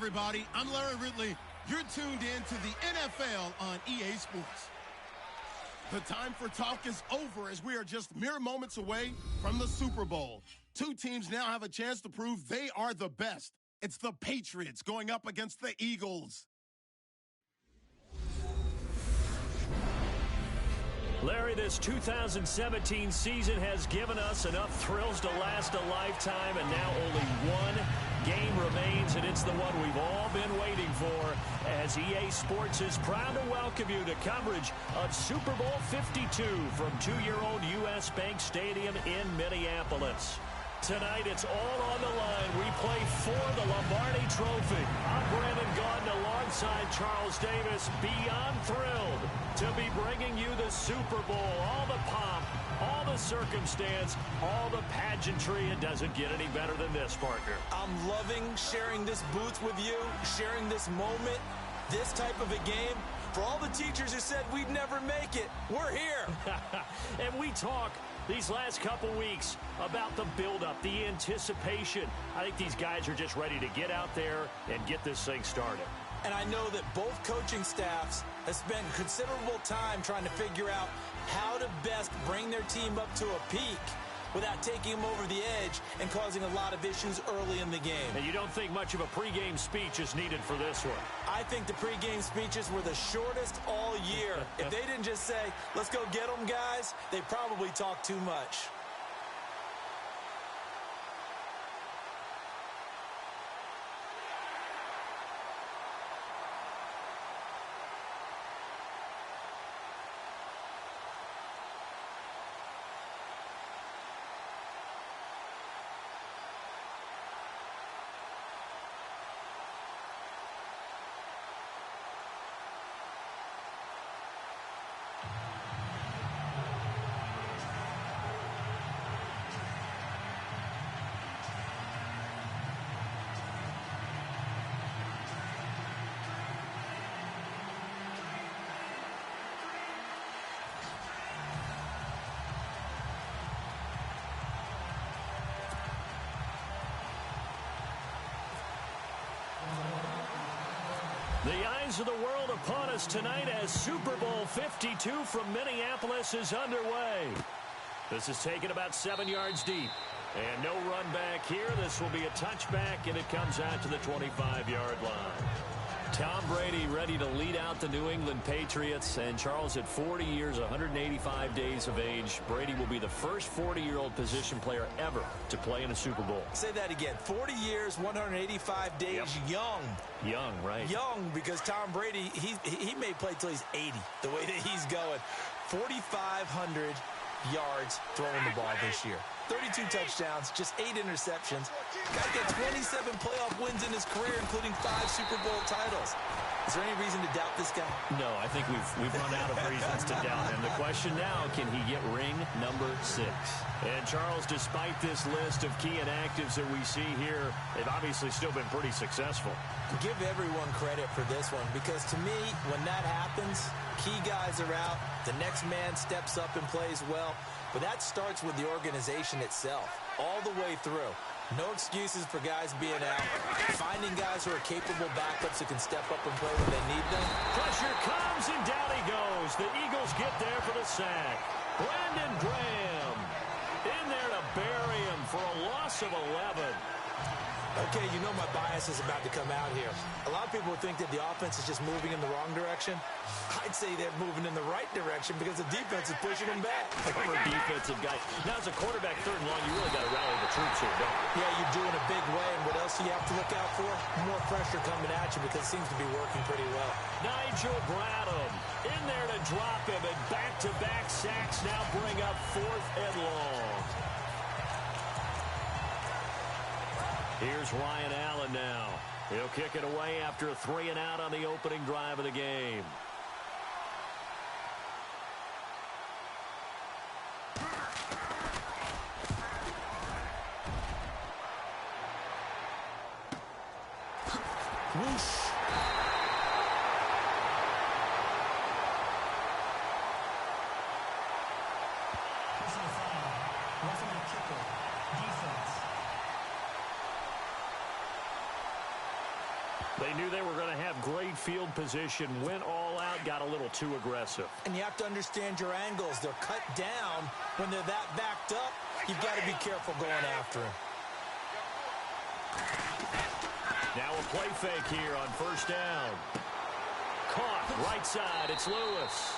everybody. I'm Larry Ridley. You're tuned in to the NFL on EA Sports. The time for talk is over as we are just mere moments away from the Super Bowl. Two teams now have a chance to prove they are the best. It's the Patriots going up against the Eagles. Larry, this 2017 season has given us enough thrills to last a lifetime, and now only one game remains, and it's the one we've all been waiting for, as EA Sports is proud to welcome you to coverage of Super Bowl 52 from two-year-old U.S. Bank Stadium in Minneapolis. Tonight, it's all on the line. We play for the Lombardi Trophy. I'm Brandon Gaudin alongside Charles Davis, beyond thrilled to be bringing you the Super Bowl. All the pomp, all the circumstance, all the pageantry. It doesn't get any better than this, partner. I'm loving sharing this booth with you, sharing this moment, this type of a game. For all the teachers who said we'd never make it, we're here. And we talk these last couple weeks about the build-up, the anticipation. I think these guys are just ready to get out there and get this thing started. And I know that both coaching staffs have spent considerable time trying to figure out how to best bring their team up to a peak without taking them over the edge and causing a lot of issues early in the game. And you don't think much of a pregame speech is needed for this one? I think the pregame speeches were the shortest all year. If they didn't just say, let's go get them, guys, they probably talked too much. The eyes of the world upon us tonight as Super Bowl 52 from Minneapolis is underway. This is taken about 7 yards deep. And no run back here. This will be a touchback, and it comes out to the 25-yard line. Tom Brady ready to lead out the New England Patriots. And Charles, at 40 years, 185 days of age, Brady will be the first 40-year-old position player ever to play in a Super Bowl. Say that again. 40 years, 185 days, yep. Young. Young, right. Young, because Tom Brady, he may play till he's 80, the way that he's going. 4,500 yards throwing the ball this year. 32 touchdowns, just 8 interceptions. Guy got 27 playoff wins in his career, including 5 Super Bowl titles. Is there any reason to doubt this guy? No, I think we've run out of reasons to doubt him. The question now, can he get ring number 6? And Charles, despite this list of key inactives that we see here, they've obviously still been pretty successful. Give everyone credit for this one, because to me, when that happens, key guys are out, the next man steps up and plays well. But that starts with the organization itself, all the way through. No excuses for guys being out. Finding guys who are capable backups who can step up and play when they need them. Pressure comes, and down he goes. The Eagles get there for the sack. Brandon Graham in there to bury him for a loss of 11. Okay, you know my bias is about to come out here. A lot of people think that the offense is just moving in the wrong direction. I'd say they're moving in the right direction because the defense is pushing them back. Former defensive guy. Now, as a quarterback, 3rd and long, you really got to rally the troops here, don't you? Yeah, you do in a big way. And what else do you have to look out for? More pressure coming at you because it seems to be working pretty well. Nigel Bradham in there to drop him, and back-to-back sacks now bring up 4th and long. Here's Ryan Allen now. He'll kick it away after a 3 and out on the opening drive of the game. Whoosh. They knew they were going to have great field position, went all out, got a little too aggressive. And you have to understand your angles. They're cut down. When they're that backed up, you've got to be careful going after him. Now a play fake here on first down. Caught right side. It's Lewis.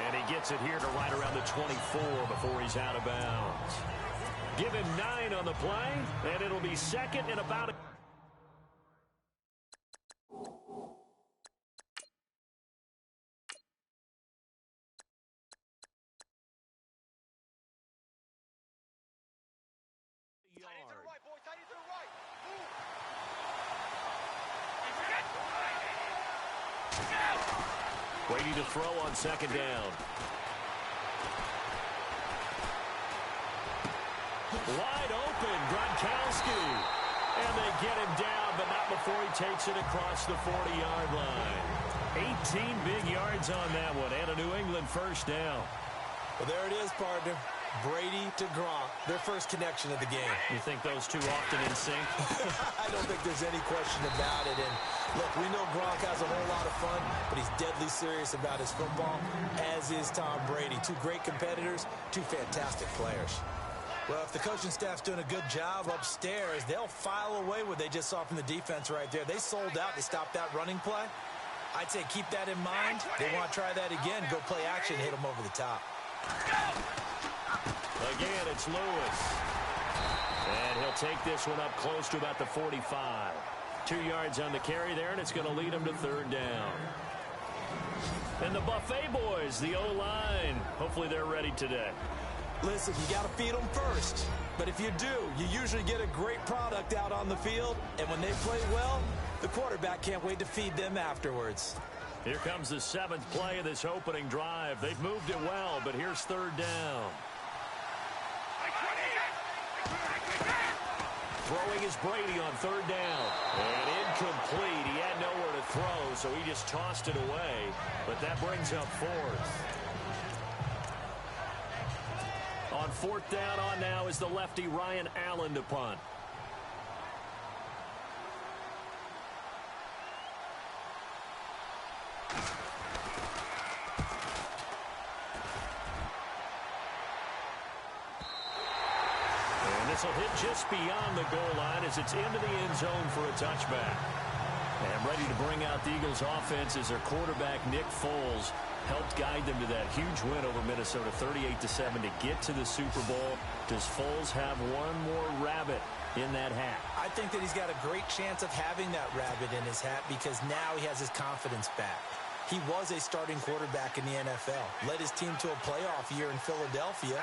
And he gets it here to right around the 24 before he's out of bounds. Give him 9 on the play, and it'll be second and about a... Waiting to throw on second down. Wide open, Gronkowski. And they get him down, but not before he takes it across the 40-yard line. 18 big yards on that one, and a New England first down. Well, there it is, partner. Brady to Gronk, their first connection of the game. You think those two often in sync? I don't think there's any question about it. And look, we know Gronk has a whole lot of fun, but he's deadly serious about his football, as is Tom Brady. Two great competitors, two fantastic players. Well, if the coaching staff's doing a good job upstairs, they'll file away what they just saw from the defense right there. They sold out to stop that running play. I'd say keep that in mind. They want to try that again, go play action, hit them over the top. Again, it's Lewis. And he'll take this one up close to about the 45. 2 yards on the carry there, and it's going to lead him to third down. And the Buffet boys, the O-line, hopefully they're ready today. Listen, you got to feed them first. But if you do, you usually get a great product out on the field. And when they play well, the quarterback can't wait to feed them afterwards. Here comes the 7th play of this opening drive. They've moved it well, but here's third down. Throwing is Brady on third down. And incomplete. He had nowhere to throw, so he just tossed it away. But that brings up fourth. On fourth down on now is the lefty Ryan Allen to punt. And this will hit just beyond the goal line as it's into the end zone for a touchback. And ready to bring out the Eagles' offense is their quarterback, Nick Foles, helped guide them to that huge win over Minnesota, 38-7, to get to the Super Bowl. Does Foles have one more rabbit in that hat? I think that he's got a great chance of having that rabbit in his hat because now he has his confidence back. He was a starting quarterback in the NFL, led his team to a playoff year in Philadelphia,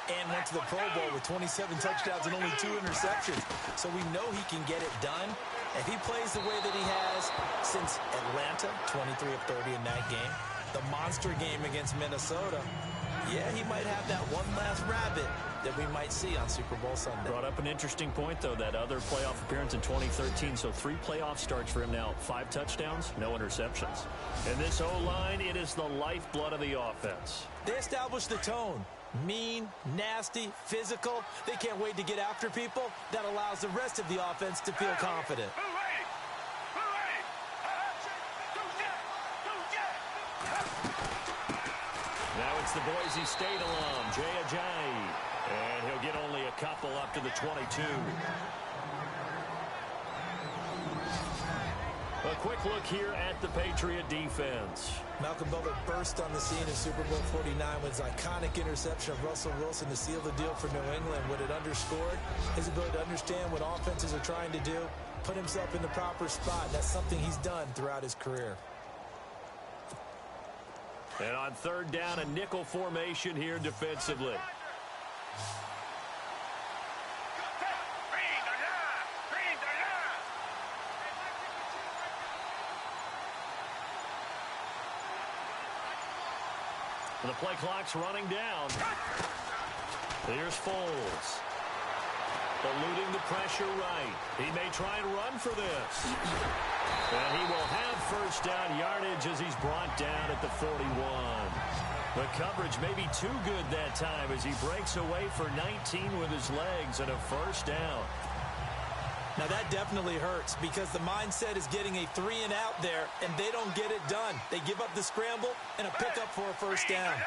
and went to the Pro Bowl with 27 touchdowns and only 2 interceptions. So we know he can get it done. If he plays the way that he has since Atlanta, 23 of 30 in that game, the monster game against Minnesota, yeah, he might have that one last rabbit that we might see on Super Bowl Sunday. Brought up an interesting point, though, that other playoff appearance in 2013. So 3 playoff starts for him now. 5 touchdowns, no interceptions. And this O-line, it is the lifeblood of the offense. They established the tone. Mean, nasty, physical. They can't wait to get after people. That allows the rest of the offense to feel confident. Now it's the Boise State alum, Jay Ajayi. And he'll get only a couple up to the 22. A quick look here at the Patriot defense. Malcolm Butler burst on the scene in Super Bowl 49 with his iconic interception of Russell Wilson to seal the deal for New England. What it underscored his ability to understand what offenses are trying to do, put himself in the proper spot. That's something he's done throughout his career. And on third down, a nickel formation here defensively. The play clock's running down. Here's Foles. Eluding the pressure right. He may try and run for this. And he will have first down yardage as he's brought down at the 41. The coverage may be too good that time as he breaks away for 19 with his legs and a first down. Now, that definitely hurts because the mindset is getting a 3-and-out there, and they don't get it done. They give up the scramble and a pickup for a first down.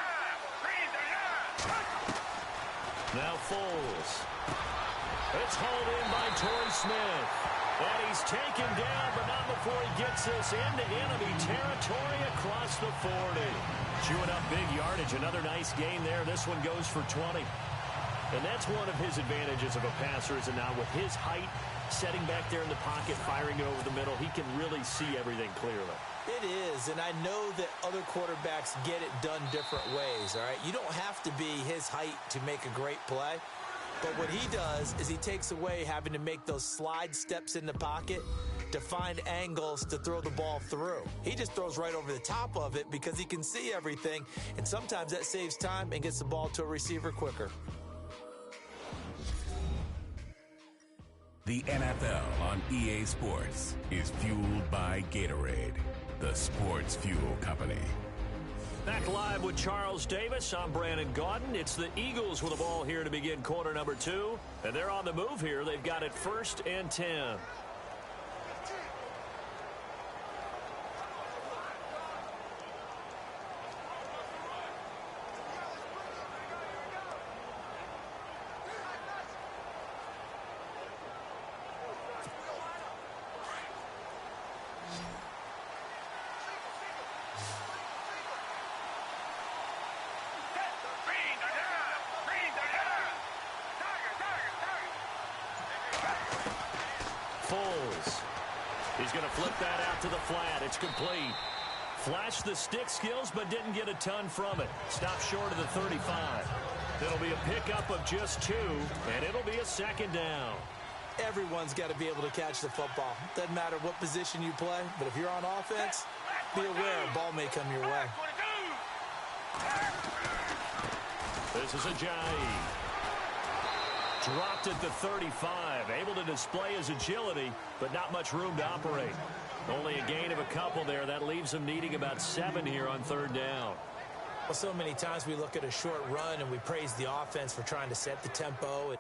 Now Foles. It's hauled in by Torrey Smith. And he's taken down, but not before he gets this into enemy territory across the 40. Chewing up big yardage. Another nice gain there. This one goes for 20. And that's one of his advantages of a passer, is now with his height, setting back there in the pocket, firing it over the middle, he can really see everything clearly. It is, and I know that other quarterbacks get it done different ways, all right? You don't have to be his height to make a great play. But what he does is he takes away having to make those slide steps in the pocket to find angles to throw the ball through. He just throws right over the top of it because he can see everything, and sometimes that saves time and gets the ball to a receiver quicker. The NFL on EA Sports is fueled by Gatorade, the sports fuel company. Back live with Charles Davis. I'm Brandon Gaudin. It's the Eagles with the ball here to begin quarter number 2. And they're on the move here. They've got it 1st and 10. Foles. He's going to flip that out to the flat. It's complete. Flashed the stick skills, but didn't get a ton from it. Stopped short of the 35. It'll be a pickup of just 2, and it'll be a 2nd down. Everyone's got to be able to catch the football. Doesn't matter what position you play, but if you're on offense, be aware a ball may come your way. This is Ajayi. Dropped at the 35, able to display his agility, but not much room to operate. Only a gain of a couple there. That leaves him needing about 7 here on 3rd down. Well, so many times we look at a short run and we praise the offense for trying to set the tempo.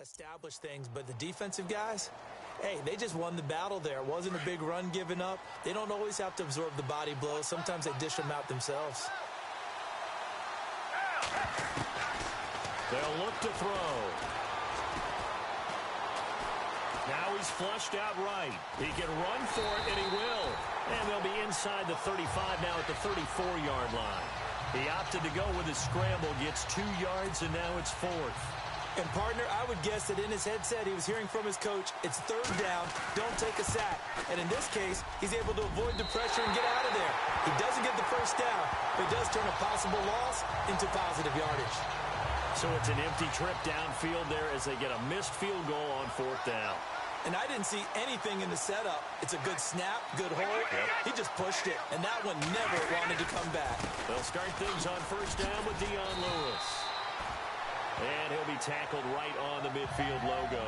establish things, but the defensive guys, hey, they just won the battle there. It wasn't a big run given up. They don't always have to absorb the body blows. Sometimes they dish them out themselves. They'll look to throw. Now he's flushed out right. He can run for it, and he will. And they'll be inside the 35 now at the 34-yard line. He opted to go with his scramble, gets 2 yards, and now it's 4th. And, partner, I would guess that in his headset he was hearing from his coach, it's 3rd down, don't take a sack. And in this case, he's able to avoid the pressure and get out of there. He doesn't get the 1st down, but he does turn a possible loss into positive yardage. So it's an empty trip downfield there as they get a missed field goal on 4th down. And I didn't see anything in the setup. It's a good snap, good hold. Yep. He just pushed it, and that one never wanted to come back. They'll start things on 1st down with Dion Lewis. And he'll be tackled right on the midfield logo.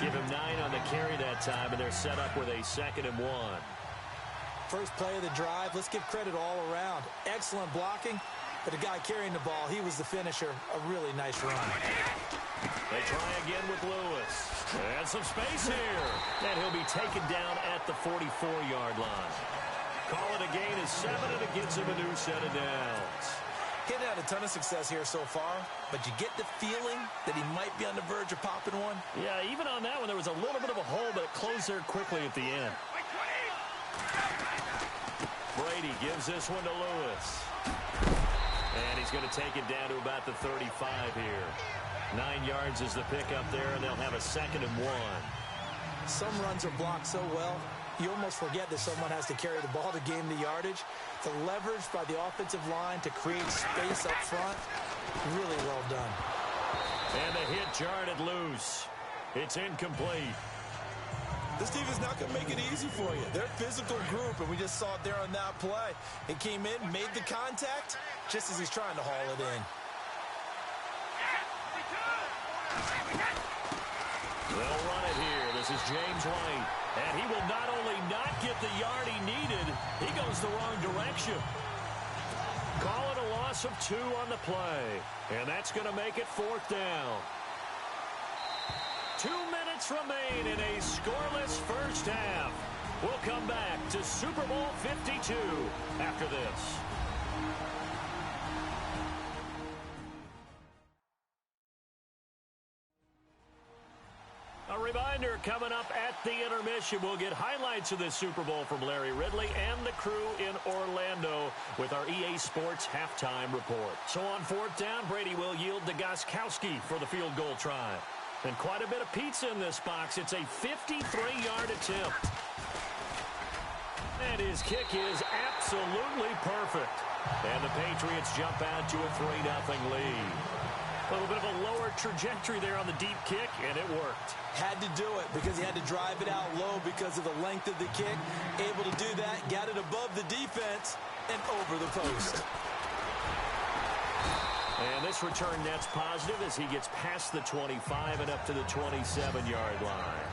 Give him 9 on the carry that time, and they're set up with a 2nd and 1. First play of the drive, let's give credit all around. Excellent blocking, but the guy carrying the ball, he was the finisher. A really nice run. They try again with Lewis. And some space here. And he'll be taken down at the 44-yard line. Call it a gain of 7, and it gets him a new set of downs. He hadn't had a ton of success here so far, but you get the feeling that he might be on the verge of popping one. Yeah, even on that one, there was a little bit of a hole, but it closed there quickly at the end. Brady gives this one to Lewis. And he's going to take it down to about the 35 here. 9 yards is the pickup there, and they'll have a 2nd and 1. Some runs are blocked so well, you almost forget that someone has to carry the ball to gain the yardage. The leverage by the offensive line to create space up front, really well done. And the hit jarred it loose. It's incomplete. This team is not going to make it easy for you. They're a physical group, and we just saw it there on that play. It came in, made the contact, just as he's trying to haul it in. They'll run it here. This is James White. And he will not only not get the yard he needed, he goes the wrong direction. Call it a loss of 2 on the play. And that's going to make it 4th down. 2 minutes remain in a scoreless first half. We'll come back to Super Bowl 52 after this. A reminder, coming up at the intermission, we'll get highlights of this Super Bowl from Larry Ridley and the crew in Orlando with our EA Sports halftime report. So on 4th down, Brady will yield to Gostkowski for the field goal try. And quite a bit of pizza in this box. It's a 53-yard attempt. And his kick is absolutely perfect. And the Patriots jump out to a 3-0 lead. A little bit of a lower trajectory there on the deep kick, and it worked. Had to do it because he had to drive it out low because of the length of the kick. Able to do that, got it above the defense, and over the post. And this return net's positive as he gets past the 25 and up to the 27-yard line.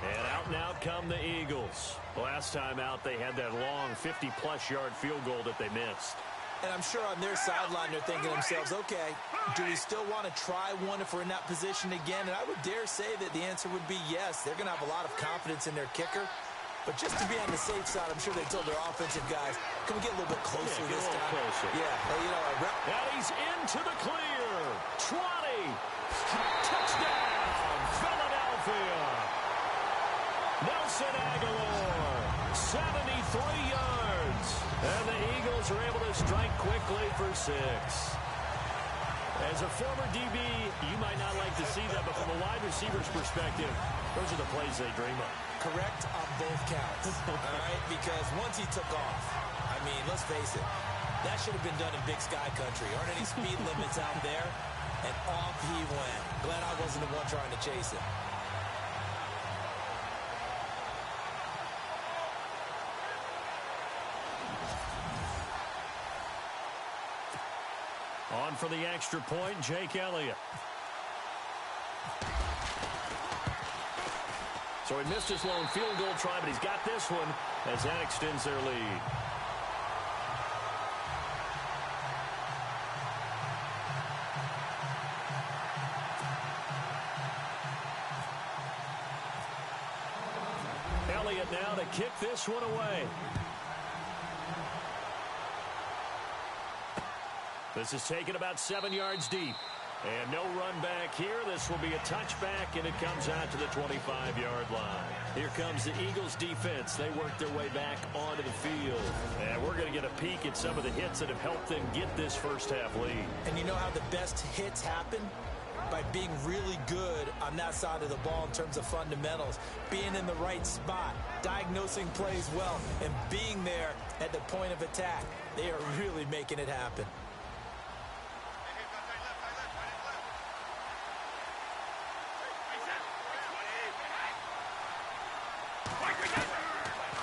And out and out come the Eagles. Last time out, they had that long 50-plus yard field goal that they missed. And I'm sure on their sideline they're thinking to themselves, okay, do we still want to try one if we're in that position again? And I would dare say that the answer would be yes. They're going to have a lot of confidence in their kicker. But just to be on the safe side, I'm sure they told their offensive guys, can we get a little bit closer this time? Closer. Yeah, hey, you know, and he's into the clear. 20. Touchdown, Philadelphia. Nelson Aguilar, 73 yards. And the Eagles are able to strike quickly for 6. As a former DB, you might not like to see that, but from a wide receiver's perspective, those are the plays they dream of. Correct on both counts, all right? Because once he took off, I mean, let's face it, that should have been done in Big Sky Country. Aren't any speed limits out there? And off he went. Glad I wasn't the one trying to chase it. On for the extra point, Jake Elliott. So he missed his lone field goal try, but he's got this one as that extends their lead. it now to kick this one away. This is taken about 7 yards deep. And no run back here. This will be a touchback, and it comes out to the 25-yard line. Here comes the Eagles defense. They work their way back onto the field. And we're going to get a peek at some of the hits that have helped them get this first-half lead. And you know how the best hits happen? By being really good on that side of the ball in terms of fundamentals, being in the right spot, diagnosing plays well, and being there at the point of attack. They are really making it happen.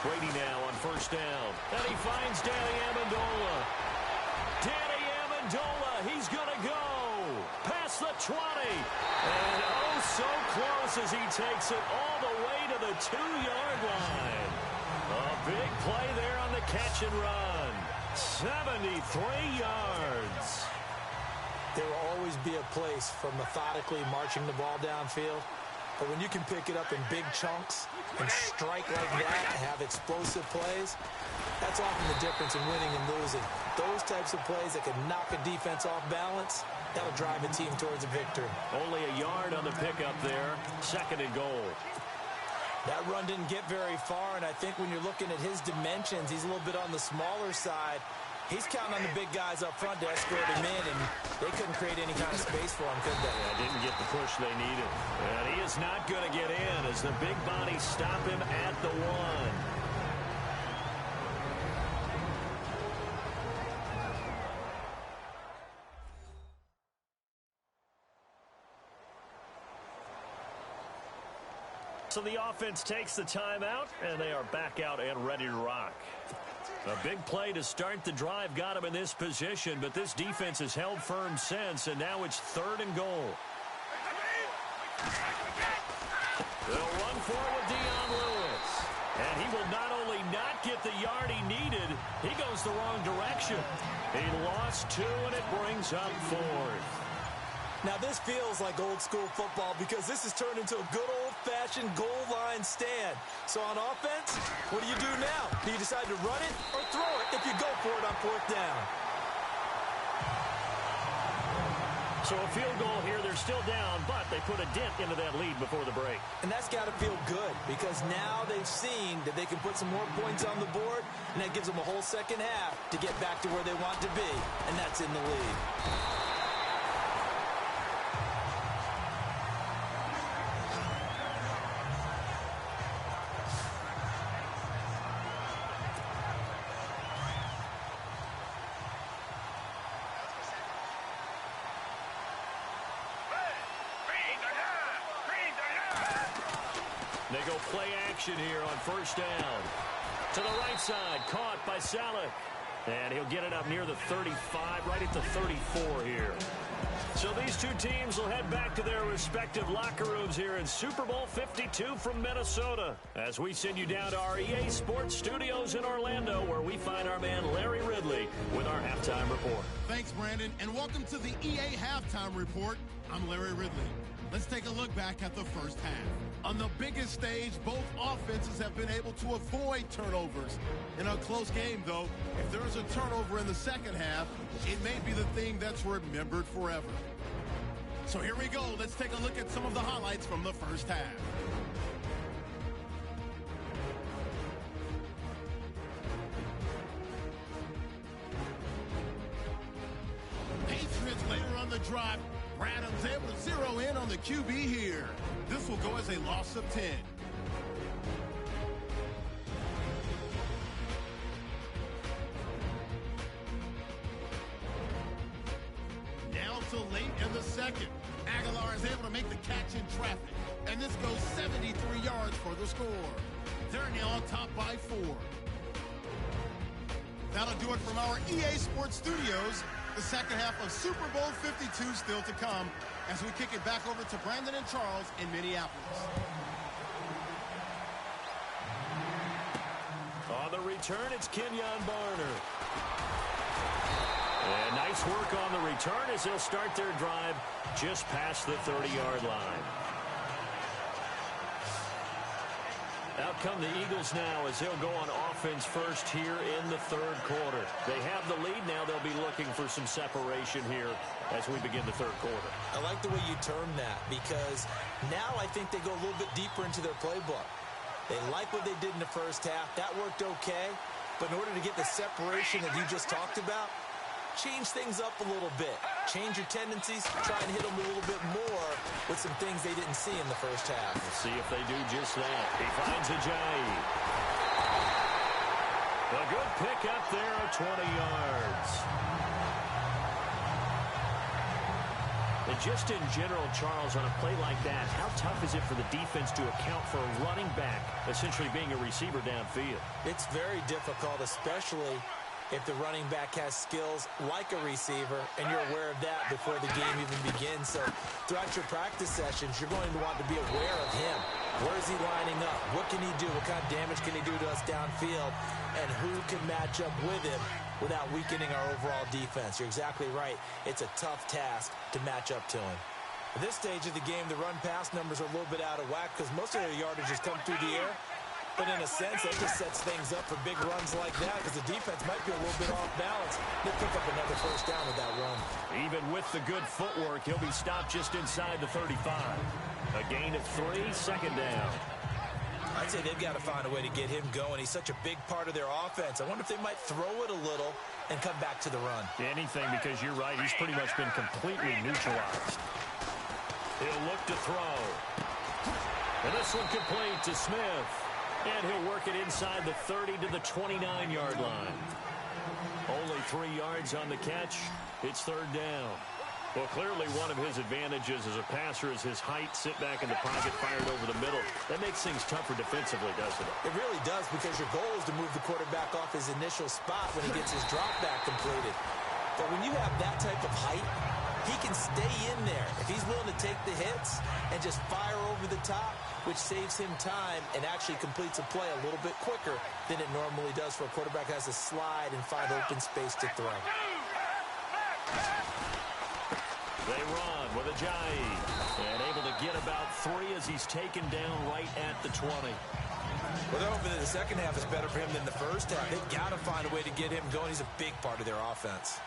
Brady now on first down. And he finds Danny Amendola. Danny Amendola, he's going to go. Past the 20. And oh, so close as he takes it all the way to the 2-yard line. A big play there on the catch and run. 73 yards. There will always be a place for methodically marching the ball downfield. But when you can pick it up in big chunks and strike like that and have explosive plays, that's often the difference in winning and losing. Those types of plays that can knock a defense off balance, that'll drive a team towards a victory. Only a yard on the pickup there. 2nd and goal. That run didn't get very far, and I think when you're looking at his dimensions, he's a little bit on the smaller side. He's counting on the big guys up front to escort him in, and they couldn't create any kind of space for him, could they? Yeah, didn't get the push they needed. And he is not going to get in as the big bodies stop him at the 1. So the offense takes the timeout, and they are back out and ready to rock. A big play to start the drive got him in this position, but this defense has held firm since, and now it's 3rd and goal. They'll run forward with Dion Lewis. And he will not only not get the yard he needed, he goes the wrong direction. He lost 2, and it brings up 4th. Now, this feels like old-school football because this has turned into a good old-fashioned goal line stand. So on offense, what do you do now? Do you decide to run it or throw it if you go for it on 4th down? So a field goal here. They're still down, but they put a dent into that lead before the break. And that's got to feel good because now they've seen that they can put some more points on the board, and that gives them a whole second half to get back to where they want to be, and that's in the lead. They go play action here on first down. To the right side, caught by Saleh. And he'll get it up near the 35, right at the 34 here. So these two teams will head back to their respective locker rooms here in Super Bowl 52 from Minnesota, as we send you down to our EA Sports Studios in Orlando, where we find our man Larry Ridley with our halftime report. Thanks, Brandon, and welcome to the EA Halftime Report. I'm Larry Ridley. Let's take a look back at the first half. On the biggest stage, both offenses have been able to avoid turnovers. In a close game, though, if there is a turnover in the second half, it may be the thing that's remembered forever. So here we go. Let's take a look at some of the highlights from the first half. Patriots later on the drive. Bradham's able to zero in on the QB here. This will go as a loss of 10. Down to late in the second. Aguilar is able to make the catch in traffic. And this goes 73 yards for the score. They're now on top by 4. That'll do it from our EA Sports Studios. The second half of Super Bowl 52 still to come as we kick it back over to Brandon and Charles in Minneapolis. On the return, it's Kenyon Barner. And nice work on the return as they'll start their drive just past the 30-yard line. Out come the Eagles now as they'll go on offense first here in the third quarter. They have the lead now. They'll be looking for some separation here as we begin the third quarter. I like the way you term that because now I think they go a little bit deeper into their playbook. They like what they did in the first half. That worked okay. But in order to get the separation that you just talked about, change things up a little bit. Change your tendencies. Try and hit them a little bit more with some things they didn't see in the first half. We'll see if they do just that. He finds Ajayi. A good pick up there of 20 yards. And just in general, Charles, on a play like that, how tough is it for the defense to account for a running back essentially being a receiver downfield? It's very difficult, especially if the running back has skills like a receiver, and you're aware of that before the game even begins. So throughout your practice sessions, you're going to want to be aware of him. Where is he lining up? What can he do? What kind of damage can he do to us downfield? And who can match up with him without weakening our overall defense? You're exactly right. It's a tough task to match up to him. At this stage of the game, the run-pass numbers are a little bit out of whack because most of their yardage has come through the air. But in a sense, that just sets things up for big runs like that because the defense might be a little bit off balance. They'll pick up another first down with that run. Even with the good footwork, he'll be stopped just inside the 35. A gain of 3, second down. I'd say they've got to find a way to get him going. He's such a big part of their offense. I wonder if they might throw it a little and come back to the run. Anything, because you're right. He's pretty much been completely neutralized. He'll look to throw. And this one complete to Smith. And he'll work it inside the 30 to the 29-yard line. Only 3 yards on the catch. It's third down. Well, clearly one of his advantages as a passer is his height, sit back in the pocket, fired over the middle. That makes things tougher defensively, doesn't it? It really does, because your goal is to move the quarterback off his initial spot when he gets his drop back completed. But when you have that type of height, he can stay in there. If he's willing to take the hits and just fire over the top, which saves him time and actually completes a play a little bit quicker than it normally does for a quarterback who has to slide and find open space to throw. They run with Ajayi, and able to get about 3 as he's taken down right at the 20. Well, they're hoping that the second half is better for him than the first half. They've got to find a way to get him going. He's a big part of their offense.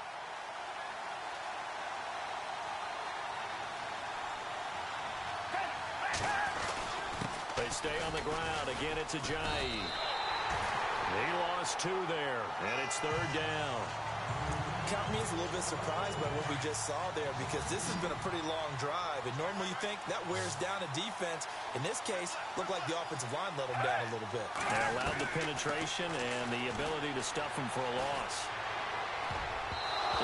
They stay on the ground. Again, it's Ajayi. He lost 2 there, and it's third down. Count me as a little bit surprised by what we just saw there, because this has been a pretty long drive, and normally you think that wears down a defense. In this case, looked like the offensive line let them down a little bit. They allowed the penetration and the ability to stuff them for a loss.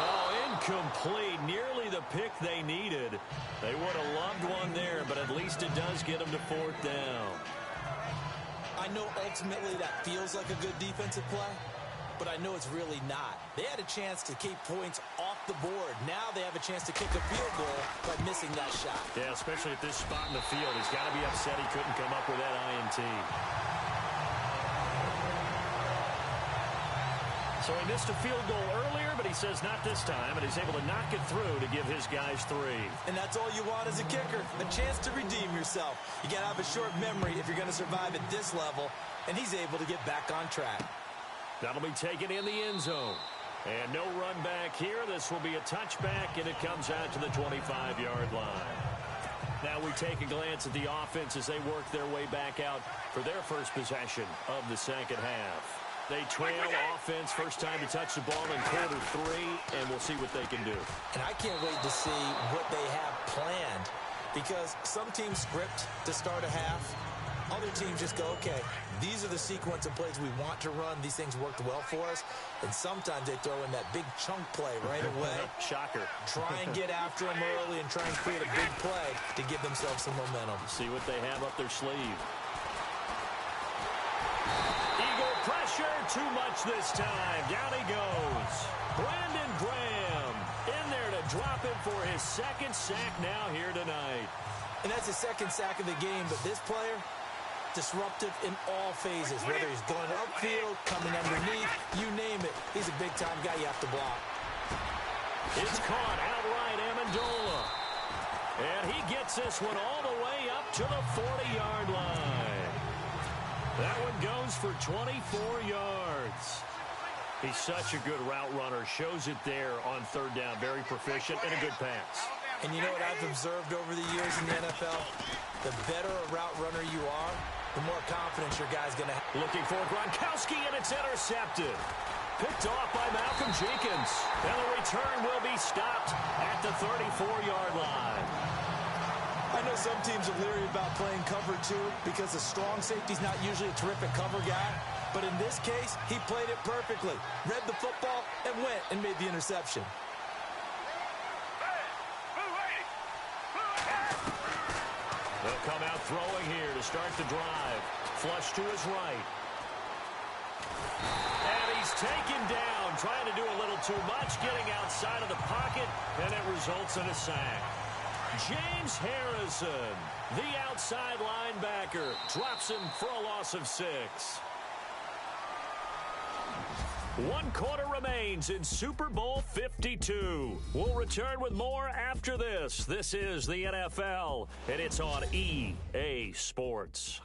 Oh, incomplete. Nearly the pick they needed. They would have loved one there, but at least it does get them to fourth down. I know ultimately that feels like a good defensive play, but I know it's really not. They had a chance to keep points off the board. Now they have a chance to kick a field goal by missing that shot. Yeah, especially at this spot in the field. He's got to be upset he couldn't come up with that INT. So he missed a field goal earlier, but he says not this time, and he's able to knock it through to give his guys 3. And that's all you want as a kicker, a chance to redeem yourself. You got to have a short memory if you're going to survive at this level, and he's able to get back on track. That'll be taken in the end zone. And no run back here. This will be a touchback, and it comes out to the 25-yard line. Now we take a glance at the offense as they work their way back out for their first possession of the second half. They trail offense, first time to touch the ball in quarter 3, and we'll see what they can do. And I can't wait to see what they have planned, because some teams script to start a half. Other teams just go, okay, these are the sequence of plays we want to run. These things worked well for us. And sometimes they throw in that big chunk play right away. Shocker. Try and get after them early and try and create a big play to give themselves some momentum. See what they have up their sleeve. Eagle pressure, too much this time. Down he goes. Brandon Graham in there to drop him for his second sack now here tonight. And that's his second sack of the game, but this player, disruptive in all phases, whether he's going upfield, coming underneath, you name it. He's a big-time guy you have to block. It's caught outright, Amendola. And he gets this one all the way up to the 40-yard line. That one goes for 24 yards. He's such a good route runner. Shows it there on third down. Very proficient and a good pass. And you know what I've observed over the years in the NFL? The better a route runner you are, the more confidence your guy's going to have. Looking for Gronkowski, and it's intercepted. Picked off by Malcolm Jenkins. And the return will be stopped at the 34-yard line. I know some teams are leery about playing cover 2 because the strong safety's not usually a terrific cover guy. But in this case, he played it perfectly. Read the football and went and made the interception. They'll come out throwing here to start the drive. Flush to his right. And he's taken down, trying to do a little too much, getting outside of the pocket, and it results in a sack. James Harrison, the outside linebacker, drops him for a loss of 6. 1 quarter remains in Super Bowl 52. We'll return with more after this. This is the NFL, and it's on EA Sports.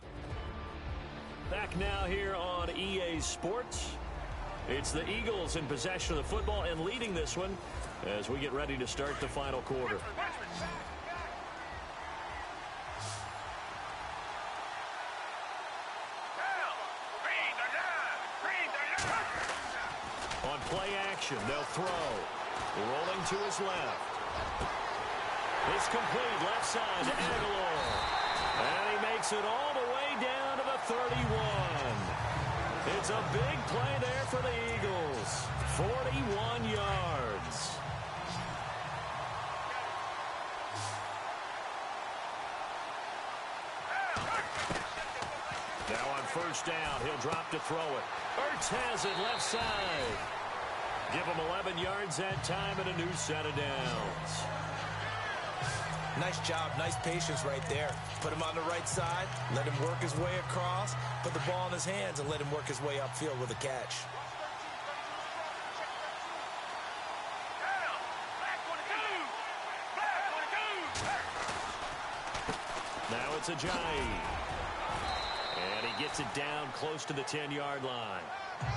Back now here on EA Sports. It's the Eagles in possession of the football and leading this one as we get ready to start the final quarter. On play action, they'll throw. Rolling to his left. It's complete, left side to Aguilar. And he makes it all the way down to the 31. It's a big play there for the Eagles. 41 yards. Now on first down, he'll drop to throw it. Ertz has it left side. Give him 11 yards that time and a new set of downs. Nice job, nice patience right there. Put him on the right side, let him work his way across, put the ball in his hands, and let him work his way upfield with a catch. Now it's Ajayi. And he gets it down close to the 10-yard line.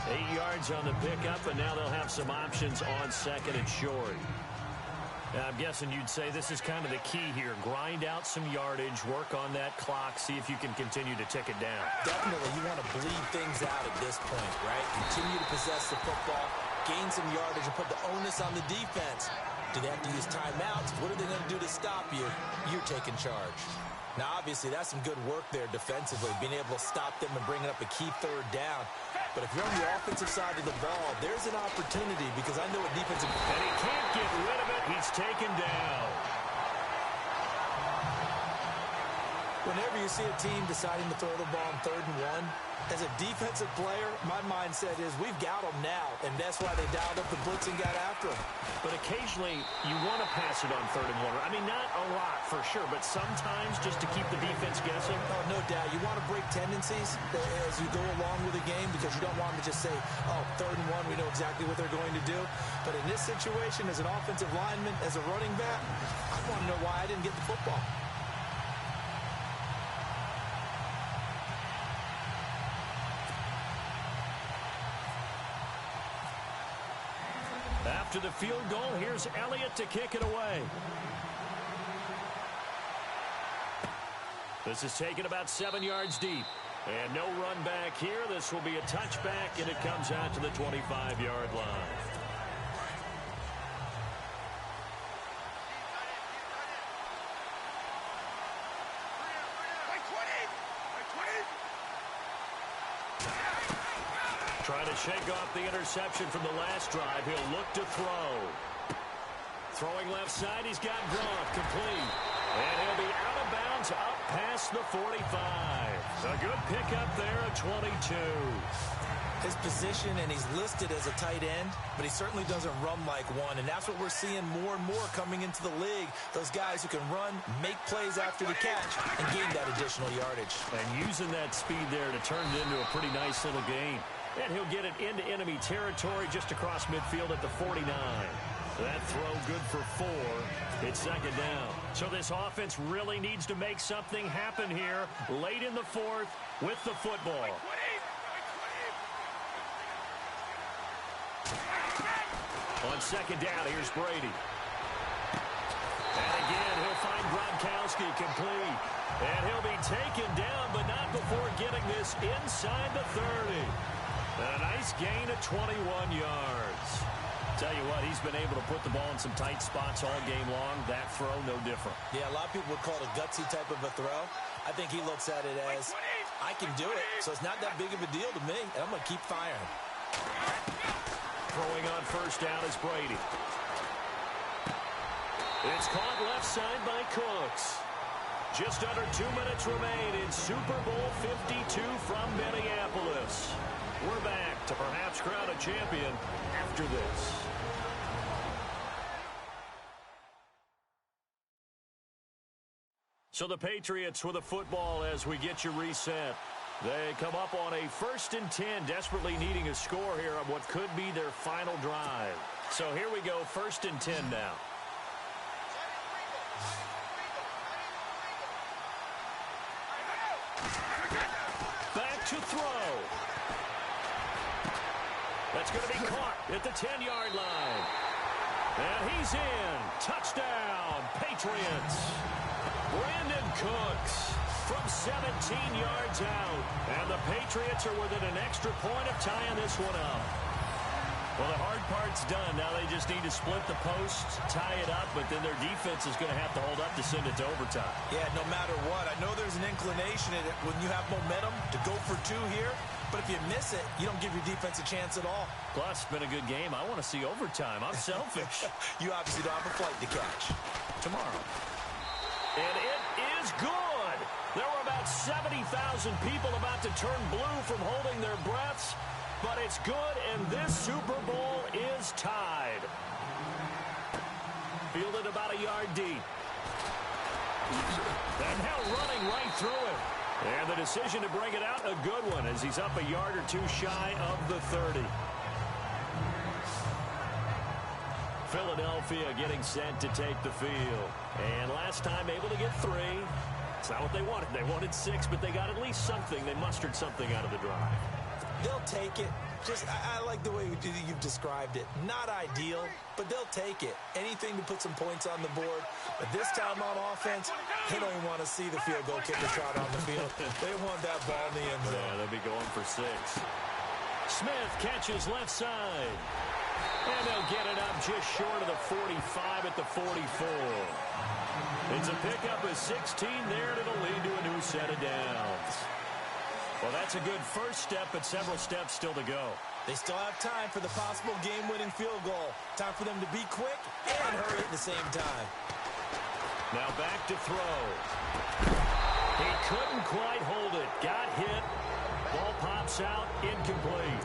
8 yards on the pickup, and now they'll have some options on second and short. Now, I'm guessing you'd say this is kind of the key here. Grind out some yardage, work on that clock, see if you can continue to tick it down. Definitely, you want to bleed things out at this point, right? Continue to possess the football, gain some yardage, and put the onus on the defense. Do they have to use timeouts? What are they going to do to stop you? You're taking charge. Now, obviously, that's some good work there defensively, being able to stop them and bringing up a key third down. But if you're on the offensive side of the ball, there's an opportunity because I know what defensive... And he can't get rid of it. He's taken down. Whenever you see a team deciding to throw the ball on 3rd and 1, as a defensive player, my mindset is we've got them now, and that's why they dialed up the blitz and got after them. But occasionally, you want to pass it on 3rd and 1. I mean, not a lot for sure, but sometimes just to keep the defense guessing. Oh, no doubt. You want to break tendencies as you go along with the game because you don't want them to just say, oh, 3rd and 1, we know exactly what they're going to do. But in this situation, as an offensive lineman, as a running back, I want to know why I didn't get the football. After the field goal, here's Elliott to kick it away. This is taken about 7 yards deep. And no run back here. This will be a touchback, and it comes out to the 25-yard line. Trying to shake off the interception from the last drive. He'll look to throw. Throwing left side, he's got Gronk complete. And he'll be out of bounds up past the 45. A good pickup there at 22. His position, and he's listed as a tight end, but he certainly doesn't run like one. And that's what we're seeing more and more coming into the league. Those guys who can run, make plays after the catch, and gain that additional yardage. And using that speed there to turn it into a pretty nice little gain. And he'll get it into enemy territory just across midfield at the 49. That throw good for 4. It's second down. So this offense really needs to make something happen here late in the 4th with the football. On second down, here's Brady. And again, he'll find Gronkowski complete. And he'll be taken down, but not before getting this inside the 30. And a nice gain of 21 yards. Tell you what, he's been able to put the ball in some tight spots all game long. That throw, no different. Yeah, a lot of people would call it a gutsy type of a throw. I think he looks at it as, I can do it, so it's not that big of a deal to me, and I'm going to keep firing. Throwing on first down is Brady. It's caught left side by Cooks. Just under 2 minutes remain in Super Bowl 52 from Minneapolis. We're back to perhaps crown a champion after this. So the Patriots with a football as we get you reset. They come up on a 1st and 10, desperately needing a score here on what could be their final drive. So here we go, 1st and 10 now. Back to throw. That's going to be caught at the 10-yard line. And he's in. Touchdown, Patriots. Brandon Cooks from 17 yards out. And the Patriots are within an extra point of tying this one up. Well, the hard part's done. Now they just need to split the posts, tie it up, but then their defense is going to have to hold up to send it to overtime. Yeah, no matter what. I know there's an inclination in it when you have momentum to go for 2 here, but if you miss it, you don't give your defense a chance at all. Plus, it's been a good game. I want to see overtime. I'm selfish. You obviously don't have a flight to catch. Tomorrow. And it is good. There were about 70,000 people about to turn blue from holding their breaths. But it's good, and this Super Bowl is tied. Fielded about a yard deep. And now running right through it. And the decision to bring it out, a good one, as he's up a yard or 2 shy of the 30. Philadelphia getting set to take the field. And last time able to get 3. It's not what they wanted. They wanted 6, but they got at least something. They mustered something out of the drive. They'll take it. I like the way you've described it. Not ideal, but they'll take it. Anything to put some points on the board. But this time on offense, they don't even want to see the field goal kicker trot on the field. They want that ball in the end zone. Yeah, they'll be going for 6. Smith catches left side. And they'll get it up just short of the 45 at the 44. It's a pickup of 16 there, and it'll lead to a new set of downs. Well, that's a good first step, but several steps still to go. They still have time for the possible game-winning field goal. Time for them to be quick and hurry at the same time. Now back to throw. He couldn't quite hold it. Got hit. Ball pops out. Incomplete.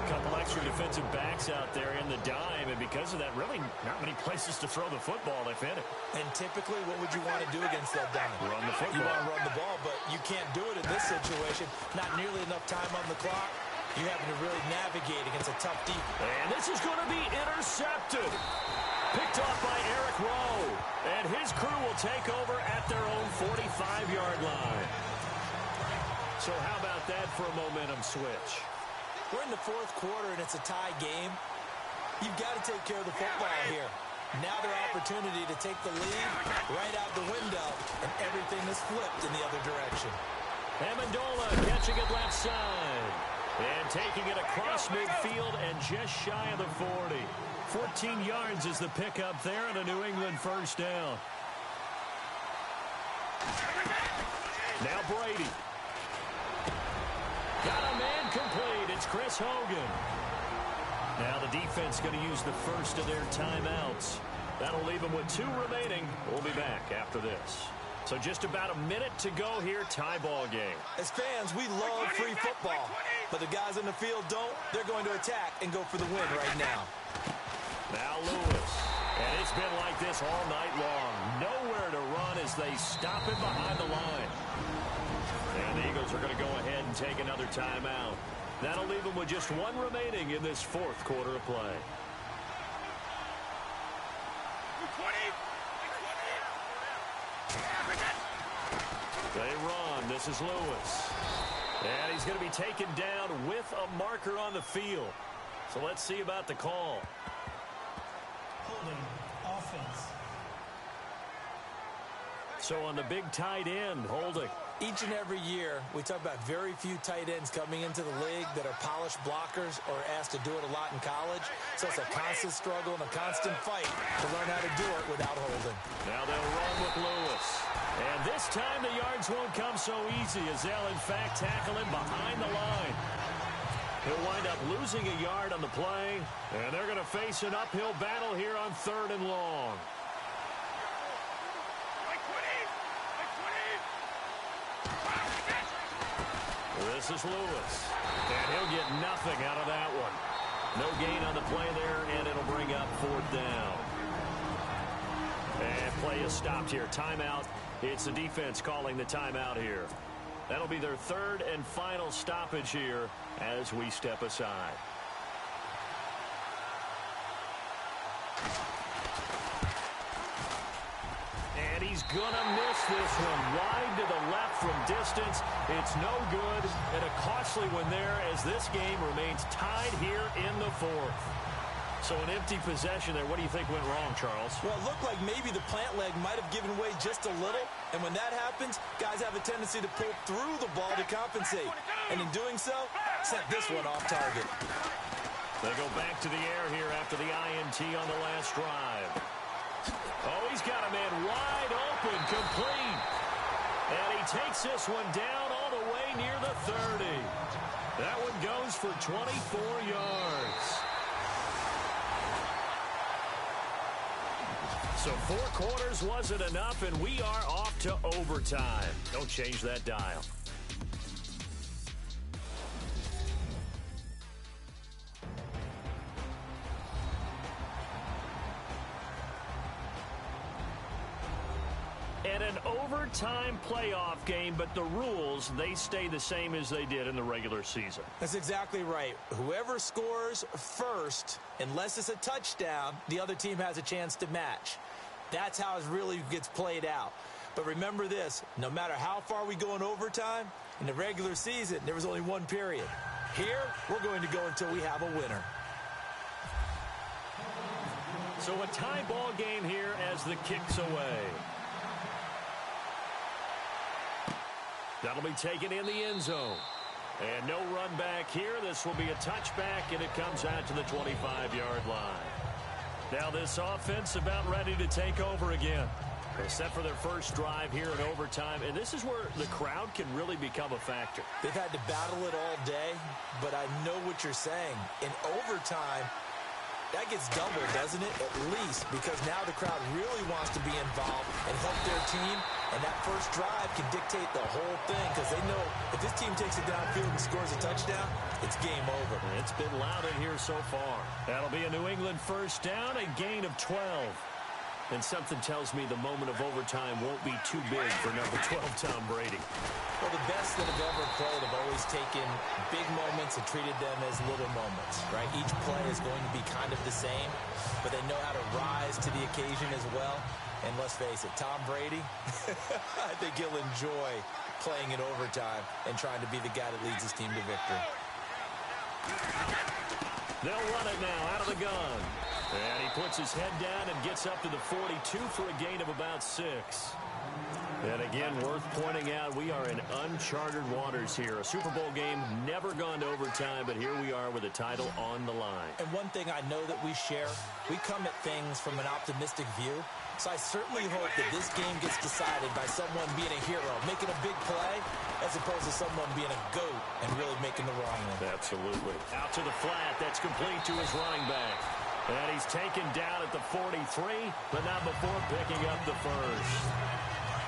A couple extra defensive backs out there in the dime, and because of that, really not many places to throw the football if any. And typically, what would you want to do against that dime? Run the football. You want to run the ball, but you can't do it in this situation. Not nearly enough time on the clock. You're having to really navigate against a tough defense. And this is going to be intercepted. Picked off by Eric Rowe. And his crew will take over at their own 45-yard line. So how about that for a momentum switch? We're in the 4th quarter, and it's a tie game. You've got to take care of the football here. Now their opportunity to take the lead right out the window, and everything is flipped in the other direction. Amendola catching it left side. And taking it across midfield and just shy of the 40. 14 yards is the pickup there, and a New England first down. Now Brady. Got a man complete. It's Chris Hogan. Now the defense going to use the first of their timeouts. That'll leave them with 2 remaining. We'll be back after this. So just about a minute to go here, tie ball game. As fans, we love free football. But the guys in the field don't. They're going to attack and go for the win right now. Now Lewis. And it's been like this all night long. Nowhere to run as they stop him behind the line. And the Eagles are going to go ahead and take another timeout. That'll leave them with just 1 remaining in this 4th quarter of play. This is Lewis. And he's going to be taken down with a marker on the field. So let's see about the call. Holding offense. So on the big tight end, holding. Each and every year, we talk about very few tight ends coming into the league that are polished blockers or asked to do it a lot in college. So it's a constant struggle and a constant fight to learn how to do it without holding. Now they'll run with Lewis. And this time the yards won't come so easy as they'll, in fact, tackle him behind the line. He'll wind up losing a yard on the play, and they're going to face an uphill battle here on 3rd and long. This is Lewis, and he'll get nothing out of that one. No gain on the play there, and it'll bring up 4th down. And play is stopped here. Timeout. It's the defense calling the timeout here. That'll be their 3rd and final stoppage here as we step aside. And he's gonna miss this one. Wide to the left from distance. It's no good, and a costly one there as this game remains tied here in the 4th. So an empty possession there. What do you think went wrong, Charles? Well, it looked like maybe the plant leg might have given way just a little. And when that happens, guys have a tendency to pull through the ball to compensate. And in doing so, sent this one off target. They go back to the air here after the INT on the last drive. Oh, he's got a man wide open, complete. And he takes this one down all the way near the 30. That one goes for 24 yards. So 4 quarters wasn't enough, and we are off to overtime. Don't change that dial. And an overtime playoff game, but the rules, they stay the same as they did in the regular season. That's exactly right. Whoever scores first, unless it's a touchdown, the other team has a chance to match. That's how it really gets played out. But remember this, no matter how far we go in overtime, in the regular season, there was only one period. Here, we're going to go until we have a winner. So a tie ball game here as the kick's away. That'll be taken in the end zone. And no run back here. This will be a touchback, and it comes out to the 25-yard line. Now this offense about ready to take over again. They're set for their first drive here in overtime, and this is where the crowd can really become a factor. They've had to battle it all day, but I know what you're saying. In overtime, that gets doubled, doesn't it? At least, because now the crowd really wants to be involved and help their team, and that first drive can dictate the whole thing because they know if this team takes it downfield and scores a touchdown, it's game over. It's been loud in here so far. That'll be a New England first down, a gain of 12. And something tells me the moment of overtime won't be too big for number 12, Tom Brady. Well, the best that have ever played have always taken big moments and treated them as little moments, right? Each play is going to be kind of the same, but they know how to rise to the occasion as well. And let's face it, Tom Brady, I think he'll enjoy playing in overtime and trying to be the guy that leads his team to victory. They'll run it now out of the gun. And he puts his head down and gets up to the 42 for a gain of about 6. And again, worth pointing out, we are in uncharted waters here. A Super Bowl game, never gone to overtime, but here we are with a title on the line. And one thing I know that we share, we come at things from an optimistic view. So I certainly hope that this game gets decided by someone being a hero, making a big play, as opposed to someone being a goat and really making the wrong one. Absolutely. Out to the flat. That's complete to his running back. And he's taken down at the 43, but not before picking up the first.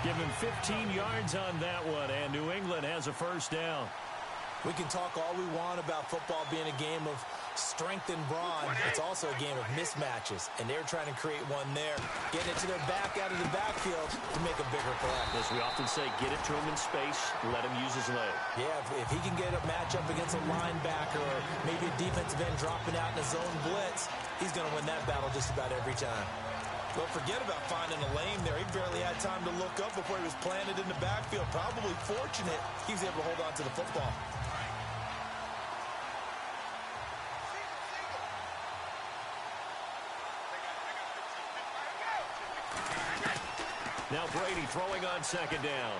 Give him 15 yards on that one, and New England has a first down. We can talk all we want about football being a game of strength and brawn. It's also a game of mismatches, and they're trying to create one there. Getting it to their back out of the backfield to make a bigger play. As we often say, get it to him in space, let him use his leg. Yeah, if he can get a matchup against a linebacker or maybe a defensive end dropping out in a zone blitz, he's going to win that battle just about every time. Well, forget about finding a lane there. He barely had time to look up before he was planted in the backfield. Probably fortunate he was able to hold on to the football. Now Brady throwing on second down.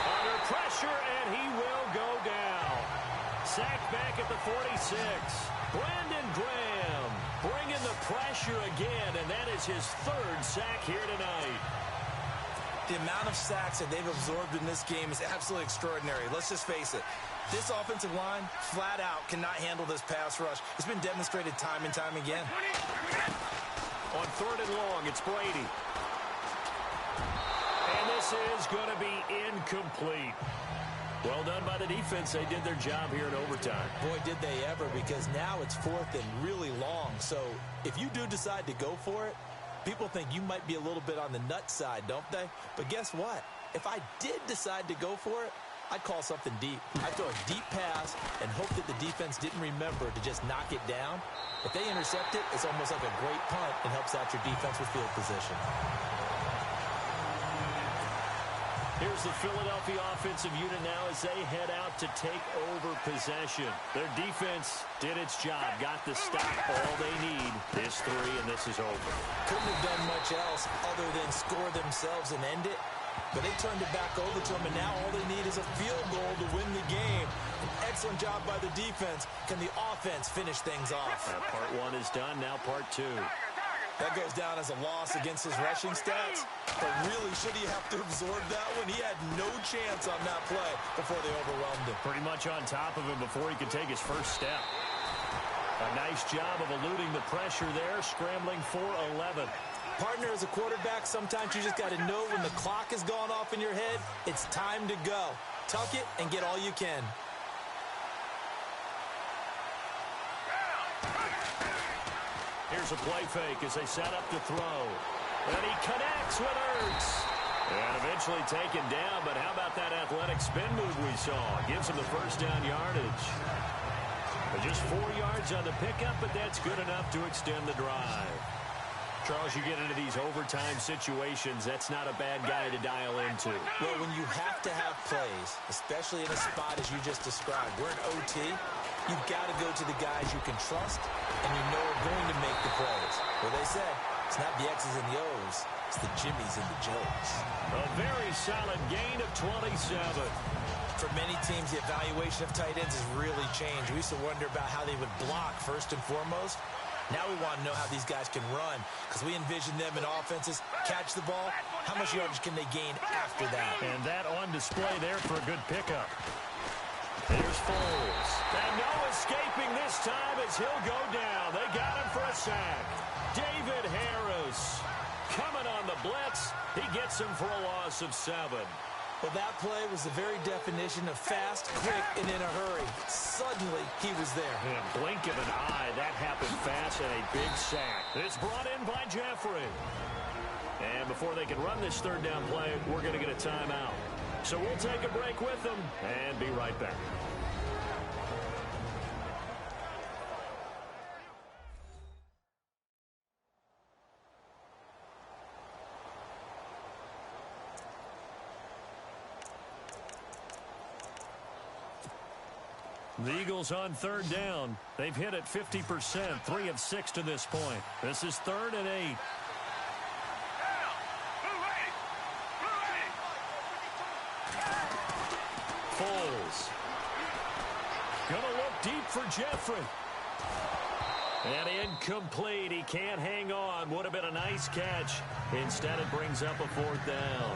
Under pressure, and he will go down. Sacked back at the 46. Brandon Graham bringing the pressure again, and that is his third sack here tonight. The amount of sacks that they've absorbed in this game is absolutely extraordinary. Let's just face it. This offensive line, flat out, cannot handle this pass rush. It's been demonstrated time and time again. On third and long, it's Brady. And this is going to be incomplete. Well done by the defense. They did their job here in overtime. Boy, did they ever, because now it's fourth and really long. So if you do decide to go for it, people think you might be a little bit on the nut side, don't they? But guess what? If I did decide to go for it, I'd call something deep. I'd throw a deep pass and hope that the defense didn't remember to just knock it down. If they intercept it, it's almost like a great punt and helps out your defense with field position. Here's the Philadelphia offensive unit now as they head out to take over possession. Their defense did its job, got the stop, all they need is 3, and this is over. Couldn't have done much else other than score themselves and end it, but they turned it back over to them, and now all they need is a field goal to win the game. An excellent job by the defense. Can the offense finish things off? Part 1 is done, now part 2. That goes down as a loss against his rushing stats. But really, should he have to absorb that one? He had no chance on that play before they overwhelmed him. Pretty much on top of him before he could take his first step. A nice job of eluding the pressure there, scrambling for 11. Partner, as a quarterback, sometimes you just got to know when the clock has gone off in your head, it's time to go. Tuck it and get all you can. Here's a play fake as they set up to throw. And he connects with Ertz. And eventually taken down, but how about that athletic spin move we saw? Gives him the first down yardage. But just 4 yards on the pickup, but that's good enough to extend the drive. Charles, you get into these overtime situations, that's not a bad guy to dial into. Well, when you have to have plays, especially in a spot as you just described, we're in OT, you've got to go to the guys you can trust and you know are going to make the plays. Well, they say, it's not the X's and the O's, it's the Jimmies and the Joes. A very solid gain of 27. For many teams, the evaluation of tight ends has really changed. We used to wonder about how they would block first and foremost. Now we want to know how these guys can run, because we envision them in offenses, catch the ball, how much yardage can they gain after that? And that on display there for a good pickup. Here's Foles. And no escaping this time as he'll go down. They got him for a sack. David Harris coming on the blitz. He gets him for a loss of 7. Well, that play was the very definition of fast, quick, and in a hurry. Suddenly, he was there. Yeah, blink of an eye. That happened fast and a big sack. It's brought in by Jeffrey. And before they can run this third down play, we're going to get a timeout. So we'll take a break with them and be right back. The Eagles on third down. They've hit it 50%, 3 of 6 to this point. This is 3rd and 8. Foles. Gonna look deep for Jeffrey. And incomplete. He can't hang on. Would have been a nice catch. Instead, it brings up a 4th down.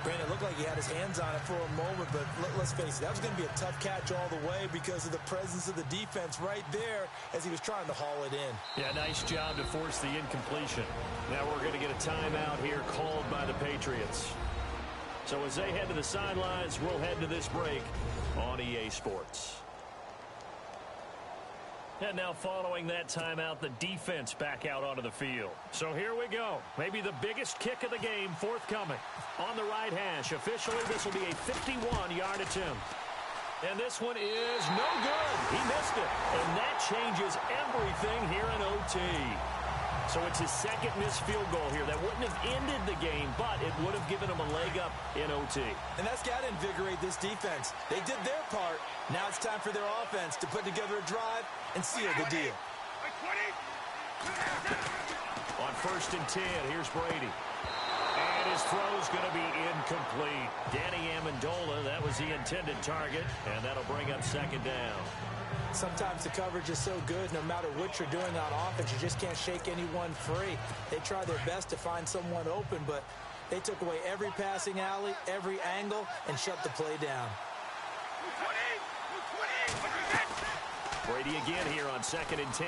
Brandon, it looked like he had his hands on it for a moment, but let's face it, that was going to be a tough catch all the way because of the presence of the defense right there as he was trying to haul it in. Yeah, nice job to force the incompletion. Now we're going to get a timeout here called by the Patriots. So as they head to the sidelines, we'll head to this break on EA Sports. And now following that timeout, the defense back out onto the field. So here we go. Maybe the biggest kick of the game forthcoming. On the right hash, officially this will be a 51-yard attempt. And this one is no good. He missed it. And that changes everything here in OT. So it's his second missed field goal here. That wouldn't have ended the game, but it would have given him a leg up in OT. And that's got to invigorate this defense. They did their part. Now it's time for their offense to put together a drive and seal the deal. On 1st and 10, here's Brady. And his throw's going to be incomplete. Danny Amendola, that was the intended target, and that'll bring up 2nd down. Sometimes the coverage is so good, no matter what you're doing on offense, you just can't shake anyone free. They try their best to find someone open, but they took away every passing alley, every angle, and shut the play down. Brady again here on 2nd and 10.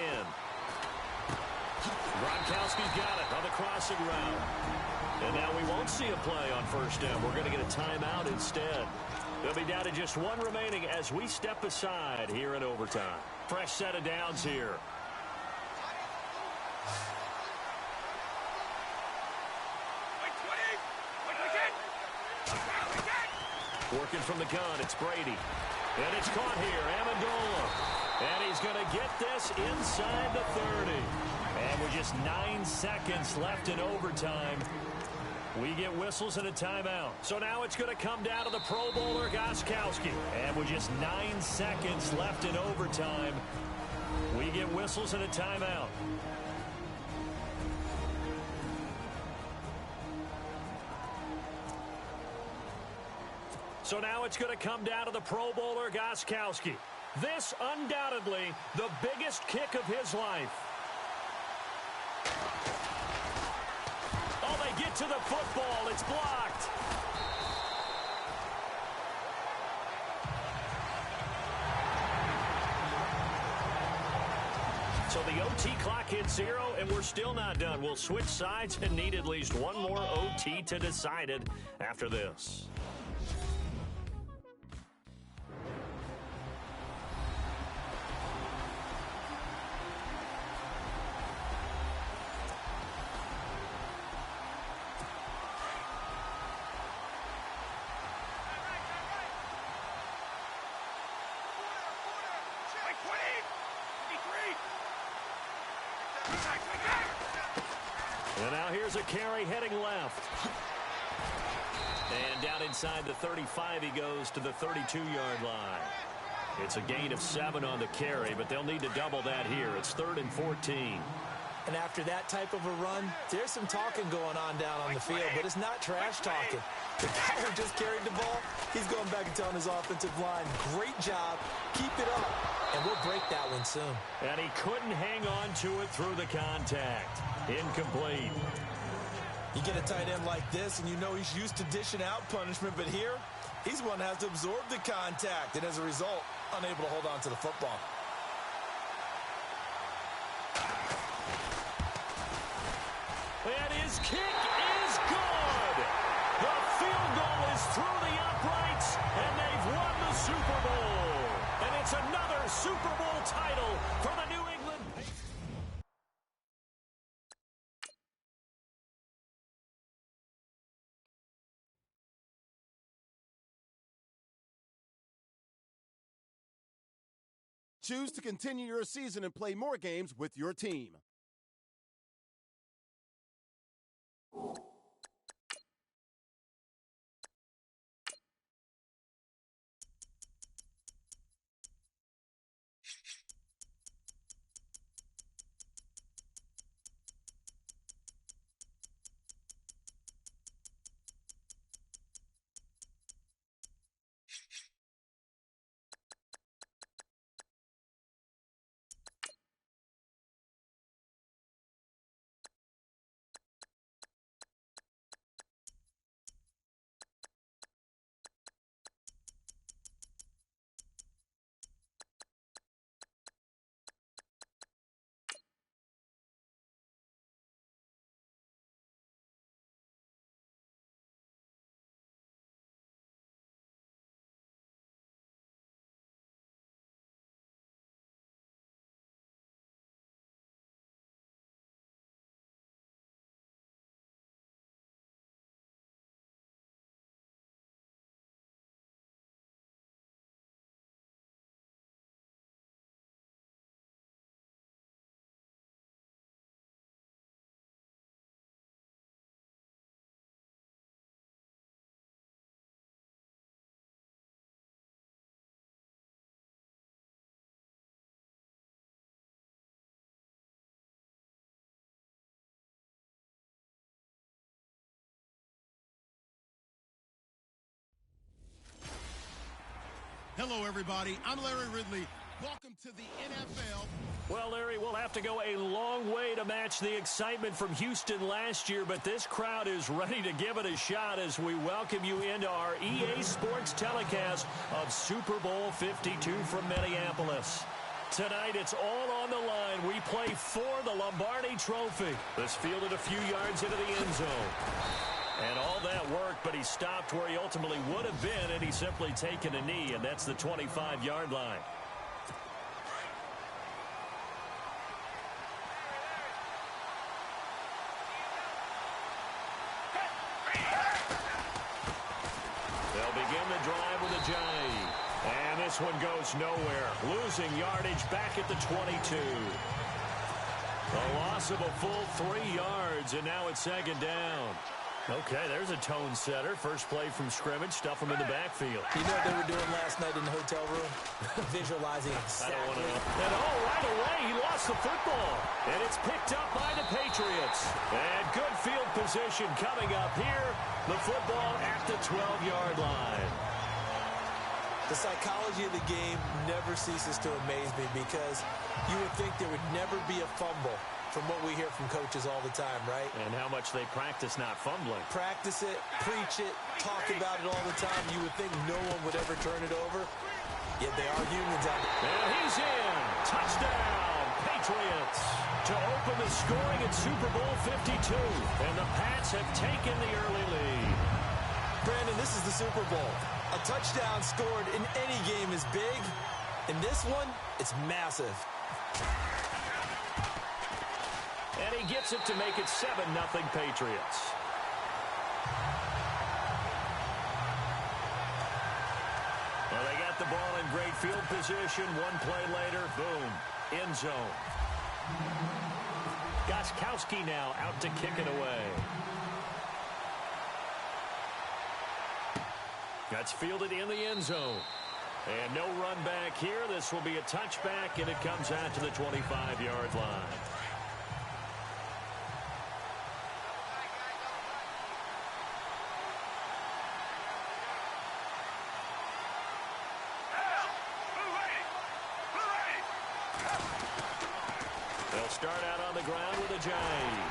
Gronkowski's got it on the crossing route. And now we won't see a play on 1st down. We're going to get a timeout instead. They'll be down to just 1 remaining as we step aside here in overtime. Fresh set of downs here. Working from the gun, it's Brady. And it's caught here, Amendola. And he's going to get this inside the 30. And with just 9 seconds left in overtime, we get whistles and a timeout. So now it's going to come down to the Pro Bowler, Gostkowski. And with just 9 seconds left in overtime, we get whistles and a timeout. So now it's going to come down to the Pro Bowler, Gostkowski. This undoubtedly the biggest kick of his life. Oh, they get to the football. It's blocked. So the OT clock hits 0, and we're still not done. We'll switch sides and need at least one more OT to decide it after this. And now here's a carry heading left. And down inside the 35, he goes to the 32-yard line. It's a gain of 7 on the carry, but they'll need to double that here. It's 3rd and 14. And after that type of a run, there's some talking going on down on the field, but it's not trash talking. The guy who just carried the ball, he's going back and telling his offensive line, great job, keep it up, and we'll break that one soon. And he couldn't hang on to it through the contact. Incomplete. You get a tight end like this, and you know he's used to dishing out punishment, but here, he's one that has to absorb the contact, and as a result, unable to hold on to the football. And his kick is good. The field goal is through the uprights, and they've won the Super Bowl. And it's another Super Bowl title for the New England Patriots. Choose to continue your season and play more games with your team. Hello, everybody. I'm Larry Ridley. Welcome to the NFL. Well, Larry, we'll have to go a long way to match the excitement from Houston last year, but this crowd is ready to give it a shot as we welcome you into our EA Sports telecast of Super Bowl 52 from Minneapolis. Tonight, it's all on the line. We play for the Lombardi Trophy. This fielded a few yards into the end zone. And all that worked, but he stopped where he ultimately would have been, and he's simply taken a knee, and that's the 25-yard line. They'll begin the drive with a jive. And this one goes nowhere. Losing yardage back at the 22. A loss of a full 3 yards, and now it's second down. Okay, there's a tone setter. First play from scrimmage, stuff him in the backfield. You know what they were doing last night in the hotel room? Visualizing exactly. I don't want to know. And right away, he lost the football. And it's picked up by the Patriots. And good field position coming up here. The football at the 12-yard line. The psychology of the game never ceases to amaze me because you would think there would never be a fumble from what we hear from coaches all the time, right? And how much they practice not fumbling. Practice it, preach it, talk about it all the time. You would think no one would ever turn it over, yet they are humans out there. And he's in. Touchdown, Patriots. To open the scoring at Super Bowl 52. And the Pats have taken the early lead. Brandon, this is the Super Bowl. A touchdown scored in any game is big. In this one, it's massive. And he gets it to make it 7-0 Patriots. Well, they got the ball in great field position. One play later, boom, end zone. Gostkowski now out to kick it away. That's fielded in the end zone. And no run back here. This will be a touchback, and it comes out to the 25-yard line. They'll start out on the ground with a jive.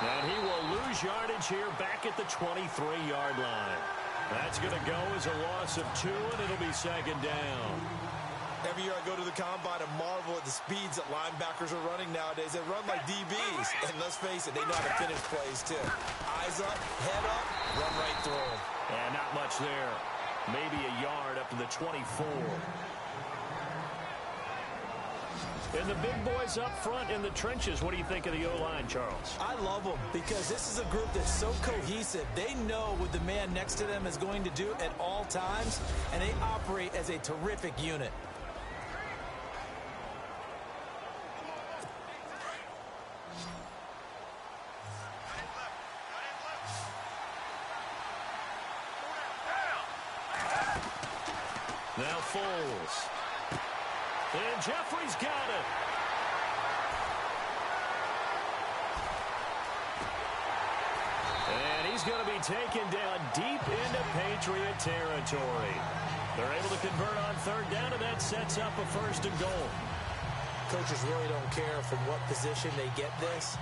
And he will lose yardage here back at the 23-yard line. That's going to go as a loss of 2, and it'll be second down. Every year I go to the combine and marvel at the speeds that linebackers are running nowadays. They run like DBs. And let's face it, they know how to finish plays too. Eyes up, head up, run right through them. And not much there. Maybe a yard up to the 24. And the big boys up front in the trenches. What do you think of the O-line, Charles? I love them because this is a group that's so cohesive. They know what the man next to them is going to do at all times, and they operate as a terrific unit. Now Foles. And Jeffrey's got it. And he's going to be taken down deep into Patriot territory. They're able to convert on third down, and that sets up a 1st and goal. Coaches really don't care from what position they get this,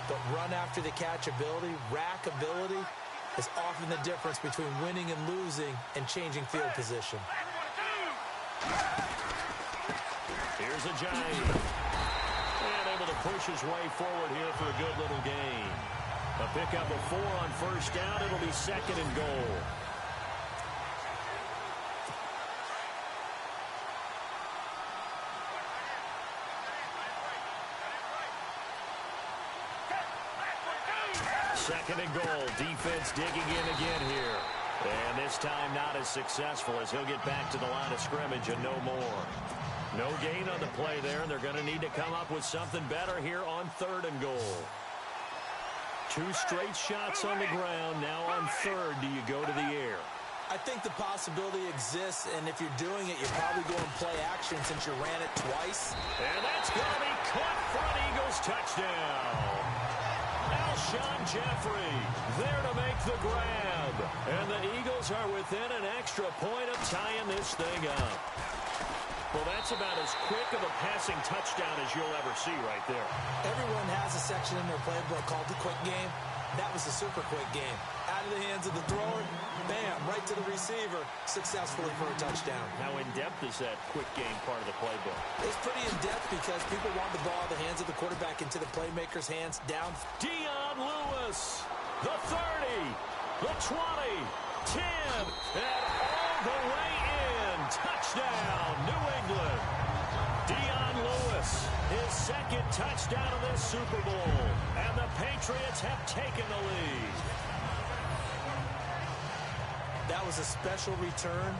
but run after the catch ability, rack ability, is often the difference between winning and losing and changing field position. Here's a giant. And able to push his way forward here for a good little gain. A pickup of 4 on 1st down. It'll be 2nd and goal. Second and goal. Defense digging in again here. And this time not as successful as he'll get back to the line of scrimmage and no more. No gain on the play there, and they're going to need to come up with something better here on 3rd and goal. 2 straight shots on the ground. Now on 3rd, do you go to the air? I think the possibility exists, and if you're doing it, you're probably going play action since you ran it twice. And that's going to be caught for an Eagles touchdown. Alshon Jeffrey there to make the grab. And the Eagles are within an extra point of tying this thing up. Well, that's about as quick of a passing touchdown as you'll ever see right there. Everyone has a section in their playbook called the quick game. That was a super quick game. Out of the hands of the thrower, bam, right to the receiver, successfully for a touchdown. How in-depth is that quick game part of the playbook? It's pretty in-depth because people want the ball out of the hands of the quarterback into the playmaker's hands down. Dion Lewis, the 30, the 20, 10, and all the way in. Touchdown, New England. Dion Lewis, his second touchdown of this Super Bowl. And the Patriots have taken the lead. That was a special return,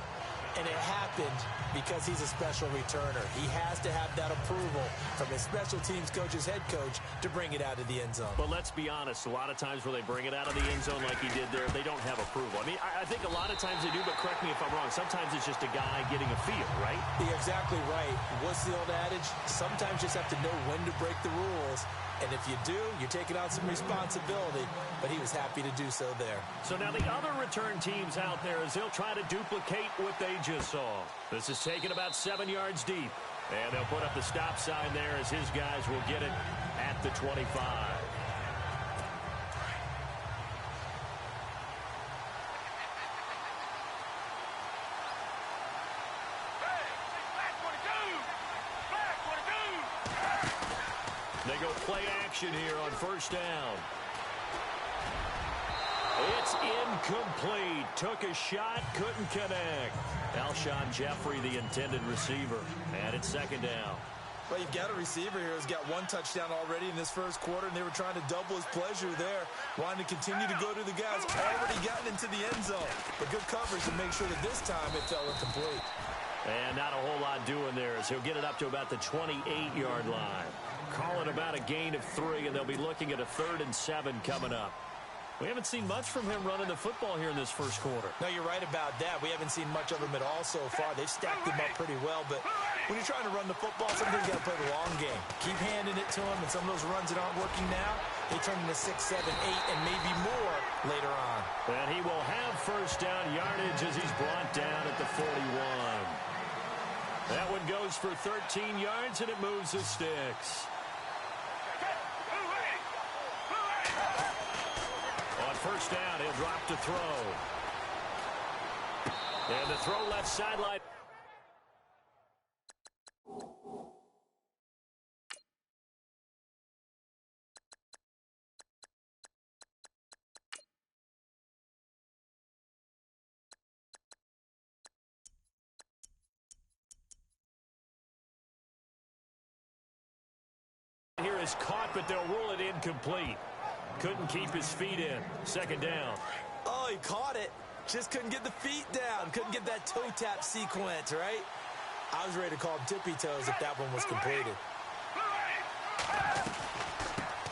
and it happened because he's a special returner. He has to have that approval from his special teams coach's head coach to bring it out of the end zone. But let's be honest, a lot of times where they bring it out of the end zone like he did there, they don't have approval. I mean, I think a lot of times they do, but correct me if I'm wrong. Sometimes it's just a guy getting a feel, right? You're exactly right. What's the old adage? Sometimes you just have to know when to break the rules. And if you do, you're taking on some responsibility. But he was happy to do so there. So now the other return teams out there as they'll try to duplicate what they just saw. This is taken about 7 yards deep. And they'll put up the stop sign there as his guys will get it at the 25. They go play action here on first down. It's incomplete. Took a shot, couldn't connect. Alshon Jeffrey, the intended receiver. And it's second down. Well, you've got a receiver here who's got one touchdown already in this first quarter, and they were trying to double his pleasure there, wanting to continue to go to the guys already gotten into the end zone. But good coverage to make sure that this time it fell incomplete. And not a whole lot doing there as he'll get it up to about the 28-yard line. Call it about a gain of 3, and they'll be looking at a 3rd and 7 coming up. We haven't seen much from him running the football here in this first quarter. No, you're right about that. We haven't seen much of him at all so far. They've stacked him up pretty well, but when you're trying to run the football, sometimes you got to play the long game. Keep handing it to him, and some of those runs that aren't working now, they turn into 6, 7, 8, and maybe more later on. And he will have first down yardage as he's brought down at the 41. That one goes for 13 yards, and it moves the sticks. On first down, he'll drop to throw. And the throw left sideline. Here is caught, but they'll rule it incomplete. Couldn't keep his feet in. Second down. Oh, he caught it. Just couldn't get the feet down. Couldn't get that toe tap sequence, right? I was ready to call him tippy toes if that one was completed.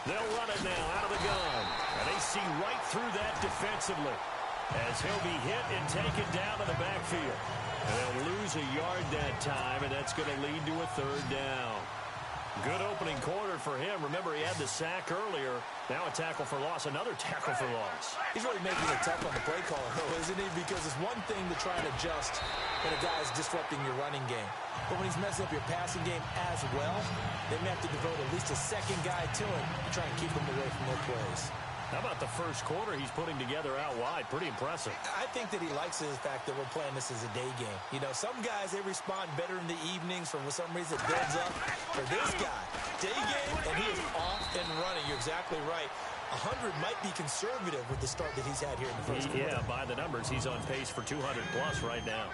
They'll run it now out of the gun. And they see right through that defensively as he'll be hit and taken down to the backfield. And they'll lose a yard that time, and that's going to lead to a 3rd down. Good opening quarter for him. Remember, he had the sack earlier. Now a tackle for loss, another tackle for loss. He's really making it tough on the play caller, though, isn't he? Because it's one thing to try and adjust when a guy is disrupting your running game. But when he's messing up your passing game as well, they may have to devote at least a second guy to him to try and keep him away from their plays. How about the first quarter he's putting together out wide? Pretty impressive. I think that he likes the fact that we're playing this as a day game. You know, some guys, they respond better in the evenings for some reason it builds up. For this guy, day game, and he is off and running. You're exactly right. 100 might be conservative with the start that he's had here in the first quarter. Yeah, by the numbers, he's on pace for 200-plus right now.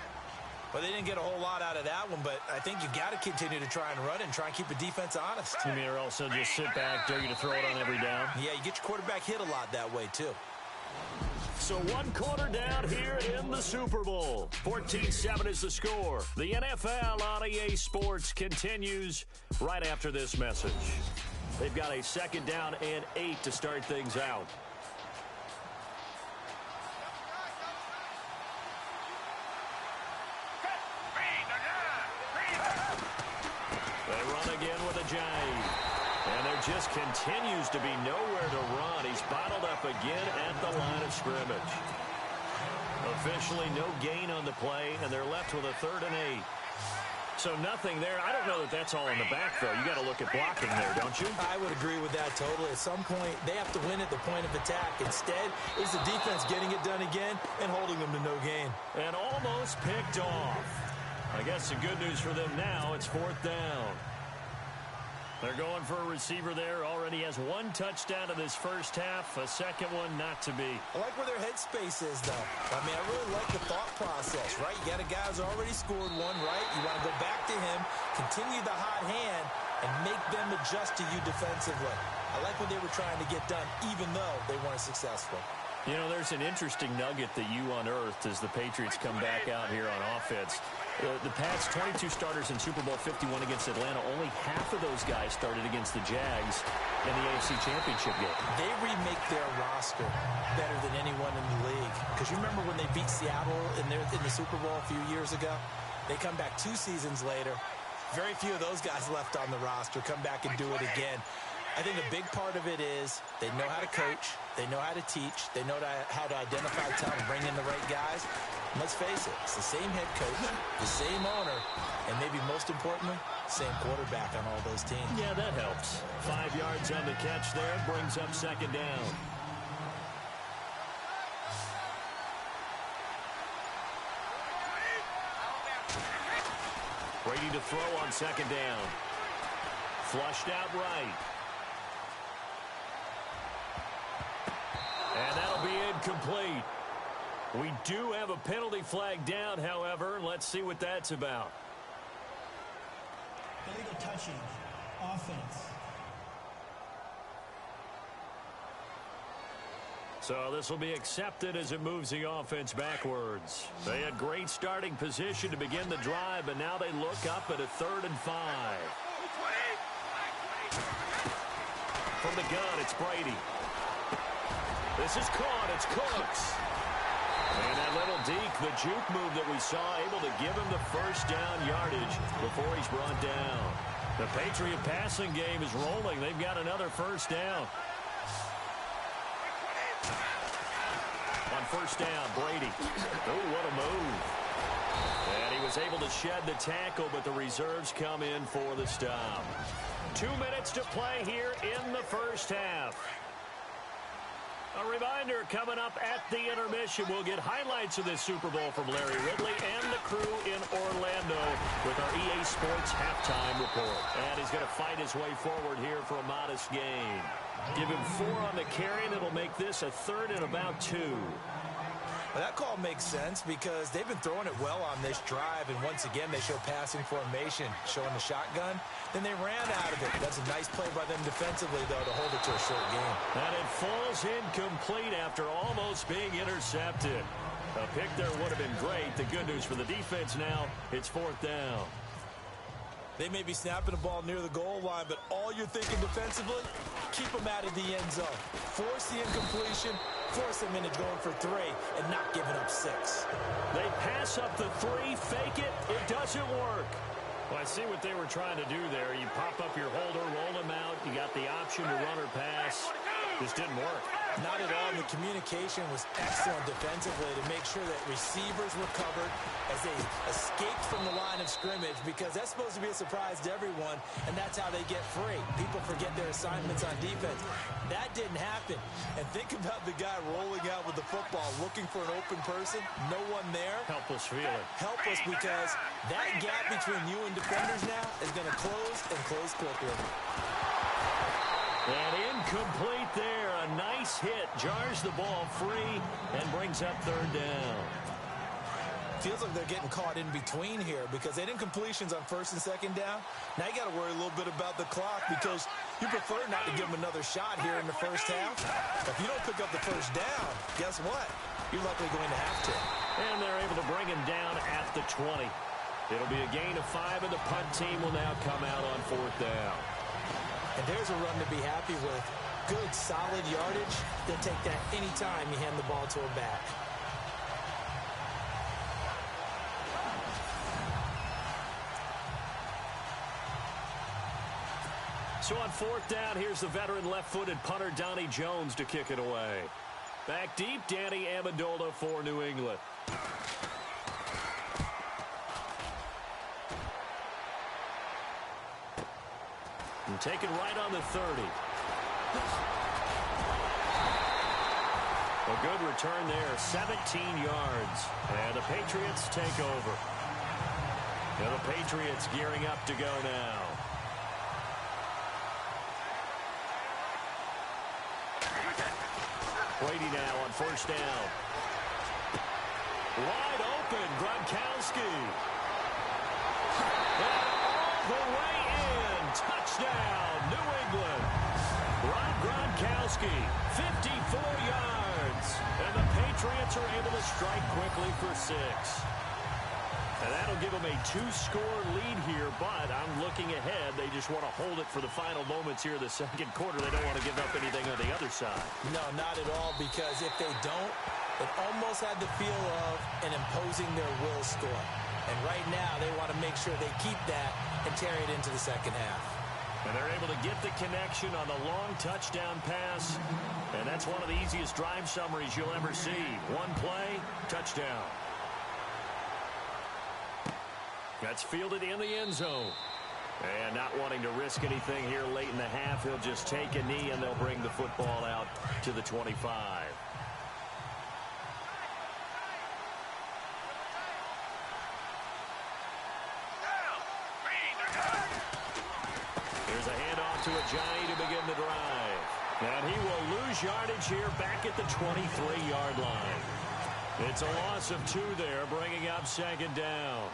Well, they didn't get a whole lot out of that one, but I think you got to continue to try and run and try and keep the defense honest. You mean also just sit back, dare you to throw it on every down? Yeah, you get your quarterback hit a lot that way, too. So 1 quarter down here in the Super Bowl. 14-7 is the score. The NFL on EA Sports continues right after this message. They've got a 2nd down and 8 to start things out. They run again with a jive. And there just continues to be nowhere to run. He's bottled up again at the line of scrimmage. Officially no gain on the play, and they're left with a 3rd and 8. So nothing there. I don't know that that's all in the back, though. You got to look at blocking there, don't you? I would agree with that totally. At some point, they have to win at the point of attack. Instead, it was the defense getting it done again and holding them to no gain. And almost picked off. I guess the good news for them now, it's 4th down. They're going for a receiver there. Already has 1 touchdown in this first half. A second one not to be. I like where their headspace is, though. I mean, I really like the thought process, right? You got a guy who's already scored one, right? You want to go back to him, continue the hot hand, and make them adjust to you defensively. I like what they were trying to get done, even though they weren't successful. You know, there's an interesting nugget that you unearthed as the Patriots come back out here on offense. The Pats, 22 starters in Super Bowl 51 against Atlanta. Only half of those guys started against the Jags in the AFC Championship game. They remake their roster better than anyone in the league. Because you remember when they beat Seattle in the Super Bowl a few years ago? They come back 2 seasons later. Very few of those guys left on the roster. Come back and do it again. I think a big part of it is they know how to coach, they know how to teach, they know how to identify talent, bring in the right guys. And let's face it, it's the same head coach, the same owner, and maybe most importantly, same quarterback on all those teams. Yeah, that helps. 5 yards on the catch there, brings up 2nd down. Brady to throw on 2nd down. Flushed out right. And that'll be incomplete. We do have a penalty flag down, however. Let's see what that's about. Illegal touching. Offense. So this will be accepted as it moves the offense backwards. They had great starting position to begin the drive, but now they look up at a 3rd and 5. From the gun, it's Brady. This is caught. It's Cooks. And that little deke, the juke move that we saw, able to give him the first down yardage before he's brought down. The Patriot passing game is rolling. They've got another first down. On 1st down, Brady. Oh, what a move. And he was able to shed the tackle, but the reserves come in for the stop. 2 minutes to play here in the first half. A reminder, coming up at the intermission, we'll get highlights of this Super Bowl from Larry Ridley and the crew in Orlando with our EA Sports halftime report. And he's going to fight his way forward here for a modest gain. Give him 4 on the carry, and it'll make this a 3rd and about 2. Well, that call makes sense because they've been throwing it well on this drive, and once again they show passing formation, showing the shotgun. Then they ran out of it. That's a nice play by them defensively, though, to hold it to a short game. And it falls incomplete after almost being intercepted. A pick there would have been great. The good news for the defense now, it's 4th down. They may be snapping the ball near the goal line, but all you're thinking defensively, keep them out of the end zone. Force the incompletion, force them into going for 3, and not giving up 6. They pass up the 3, fake it, it doesn't work. Well, I see what they were trying to do there. You pop up your holder, roll them out, you got the option to run or pass. Just didn't work. Not at all. The communication was excellent defensively to make sure that receivers were covered as they escaped from the line of scrimmage, because that's supposed to be a surprise to everyone, and that's how they get free. People forget their assignments on defense. That didn't happen. And think about the guy rolling out with the football, looking for an open person, no one there. Helpless feeling. Helpless, because that gap between you and defenders now is going to close and close quickly. And incomplete there. A nice hit. Jars the ball free and brings up 3rd down. Feels like they're getting caught in between here because they did incompletions on 1st and 2nd down. Now you got to worry a little bit about the clock because you prefer not to give them another shot here in the first half. If you don't pick up the first down, guess what? You're likely going to have to. And they're able to bring him down at the 20. It'll be a gain of 5, and the punt team will now come out on 4th down. And there's a run to be happy with. Good, solid yardage. They'll take that anytime you hand the ball to a back. So on 4th down, here's the veteran left-footed punter Donnie Jones to kick it away. Back deep, Danny Amendola for New England. And taken right on the 30. A good return there, 17 yards. And the Patriots take over. And the Patriots gearing up to go now. Brady now on first down. Wide open, Gronkowski. And all the way in. Touchdown, New England. Rob Gronkowski, 54 yards. And the Patriots are able to strike quickly for 6. And that'll give them a 2-score lead here, but I'm looking ahead. They just want to hold it for the final moments here in the second quarter. They don't want to give up anything on the other side. No, not at all, because if they don't, it almost had the feel of an imposing their will score. And right now, they want to make sure they keep that and carry it into the second half. And they're able to get the connection on the long touchdown pass. And that's one of the easiest drive summaries you'll ever see. One play, touchdown. That's fielded in the end zone. And not wanting to risk anything here late in the half, he'll just take a knee and they'll bring the football out to the 25. Here's a handoff to Ajayi to begin the drive. And he will lose yardage here back at the 23-yard line. It's a loss of 2 there, bringing up second down.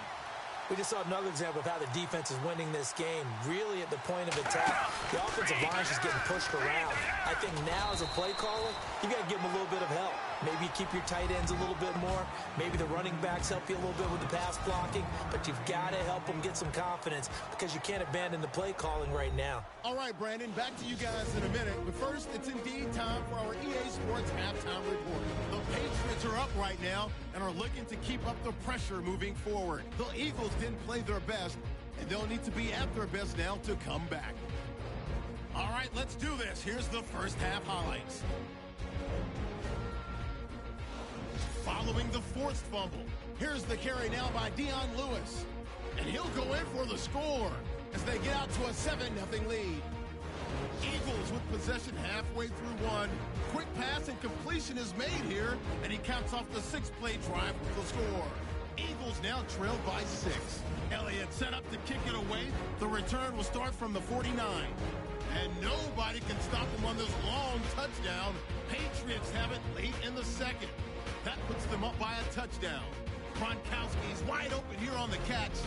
We just saw another example of how the defense is winning this game. Really at the point of attack, the offensive line is just getting pushed around. I think now as a play caller, you got to give them a little bit of help. Maybe you keep your tight ends a little bit more. Maybe the running backs help you a little bit with the pass blocking. But you've got to help them get some confidence because you can't abandon the play calling right now. All right, Brandon, back to you guys in a minute. But first, it's indeed time for our EA Sports halftime report. The Patriots are up right now and are looking to keep up the pressure moving forward. The Eagles didn't play their best, and they'll need to be at their best now to come back. All right, let's do this. Here's the first half highlights. Following the forced fumble, here's the carry now by Dion Lewis. And he'll go in for the score as they get out to a 7-0 lead. Eagles with possession halfway through one. Quick pass and completion is made here, and he caps off the 6-play drive with the score. Eagles now trail by 6. Elliott set up to kick it away. The return will start from the 49. And nobody can stop him on this long touchdown. Patriots have it late in the second. That puts them up by a touchdown. Gronkowski's wide open here on the catch.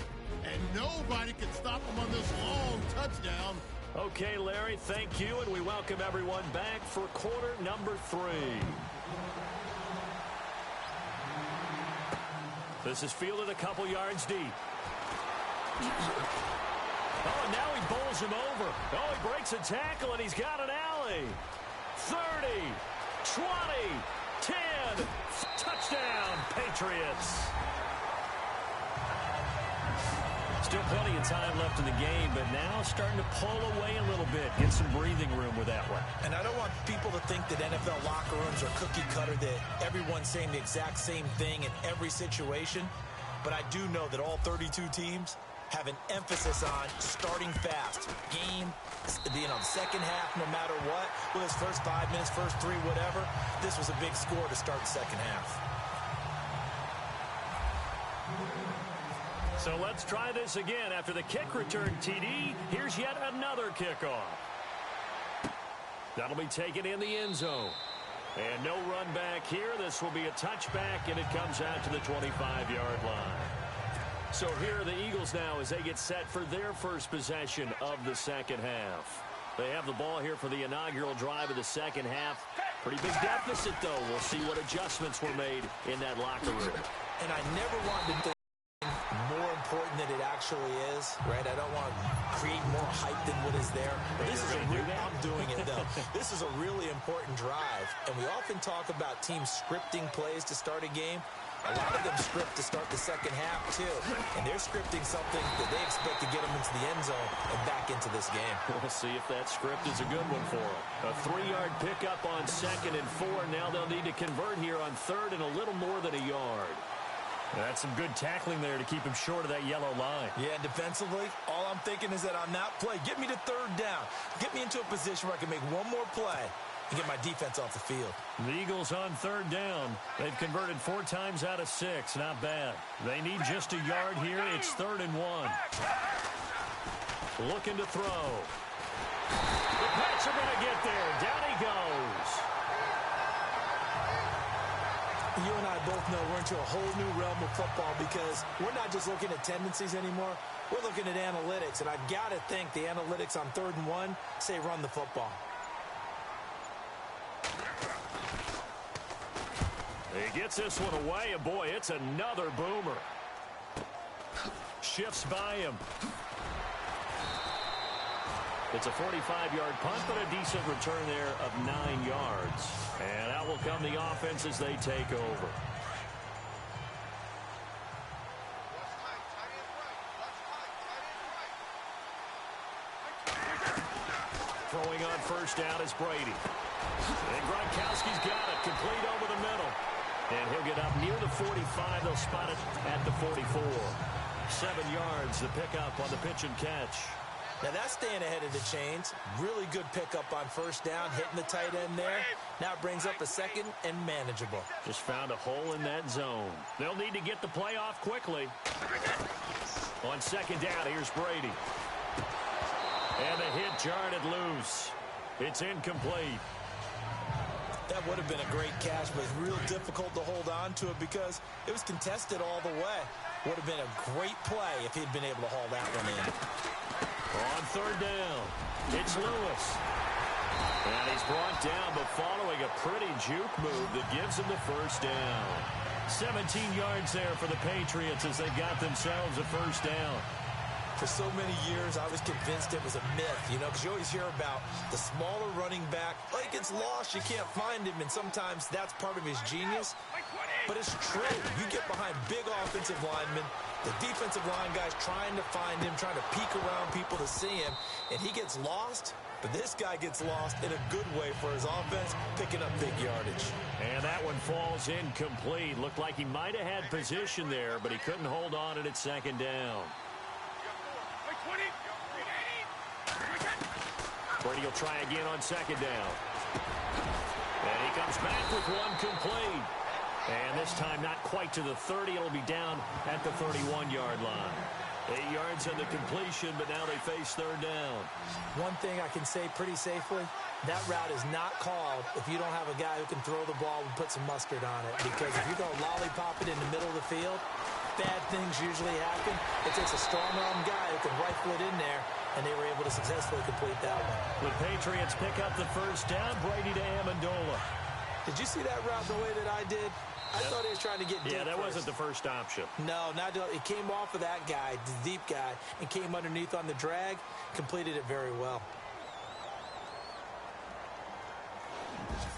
And nobody can stop him on this long touchdown. Okay, Larry, thank you, and we welcome everyone back for quarter number 3. This is fielded a couple yards deep. Oh, and now he bowls him over. Oh, he breaks a tackle, and he's got an alley. 30, 20, 10, touchdown, Patriots. Still plenty of time left in the game, but now starting to pull away a little bit. Get some breathing room with that one. And I don't want people to think that NFL locker rooms are cookie cutter, that everyone's saying the exact same thing in every situation. But I do know that all 32 teams have an emphasis on starting fast. Game, second half, no matter what. Well, his first 5 minutes, first 3, whatever. This was a big score to start the second half. So let's try this again. After the kick return TD, here's yet another kickoff. That'll be taken in the end zone. And no run back here. This will be a touchback, and it comes out to the 25-yard line. So here are the Eagles now as they get set for their first possession of the second half. They have the ball here for the inaugural drive of the second half. Pretty big deficit, though. We'll see what adjustments were made in that locker room. And I never wanted to think more important than it actually is, right? I don't want to create more hype than what is there. But this is I'm doing it, though. This is a really important drive. And we often talk about teams scripting plays to start a game. A lot of them script to start the second half, too. And they're scripting something that they expect to get them into the end zone and back into this game. We'll see if that script is a good one for them. A 3-yard pickup on 2nd and 4. Now they'll need to convert here on 3rd and a little more than a yard. That's some good tackling there to keep him short of that yellow line. Yeah, and defensively, all I'm thinking is that on that play, get me to third down. Get me into a position where I can make one more play and get my defense off the field. The Eagles on third down. They've converted 4 times out of 6. Not bad. They need just a yard here. It's 3rd and 1. Looking to throw. The Pats are going to get there. Down he goes. You and I both know we're into a whole new realm of football because we're not just looking at tendencies anymore. We're looking at analytics, and I've got to think the analytics on 3rd and 1 say run the football. He gets this one away, and boy, it's another boomer. Shifts by him. It's a 45-yard punt, but a decent return there of 9 yards. And out will come the offense as they take over. Throwing on first down is Brady. And Gronkowski's got it, complete over the middle. And he'll get up near the 45. They'll spot it at the 44. 7 yards, the pickup on the pitch and catch. Now that's staying ahead of the chains. Really good pickup on first down, hitting the tight end there. Now it brings up a second and manageable. Just found a hole in that zone. They'll need to get the play off quickly. On second down, here's Brady. And the hit jarred it loose. It's incomplete. That would have been a great catch, but it's real difficult to hold on to it because it was contested all the way. Would have been a great play if he'd been able to haul that one in. On third down, it's Lewis. And he's brought down, but following a pretty juke move that gives him the first down. 17 yards there for the Patriots as they got themselves a first down. For so many years, I was convinced it was a myth, you know, because you always hear about the smaller running back. Oh, he gets lost, you can't find him, and sometimes that's part of his genius. But it's true. You get behind big offensive linemen, the defensive line guys trying to find him, trying to peek around people to see him, and he gets lost. But this guy gets lost in a good way for his offense, picking up big yardage. And that one falls incomplete. Looked like he might have had position there, but he couldn't hold on at its second down. Brady will try again on second down. And he comes back with one complete. And this time not quite to the 30. It'll be down at the 31-yard line. 8 yards on the completion, but now they face third down. One thing I can say pretty safely, that route is not called if you don't have a guy who can throw the ball and put some mustard on it. Because if you're going to lollipop it in the middle of the field, bad things usually happen. It takes a strong-arm guy who can rifle it in there, and they were able to successfully complete that one. The Patriots pick up the first down. Brady to Amendola. Did you see that route the way that I did? I thought he was trying to get deep. Yeah, that first. wasn't the first option. No, it came off of that guy, the deep guy, and came underneath on the drag, completed it very well.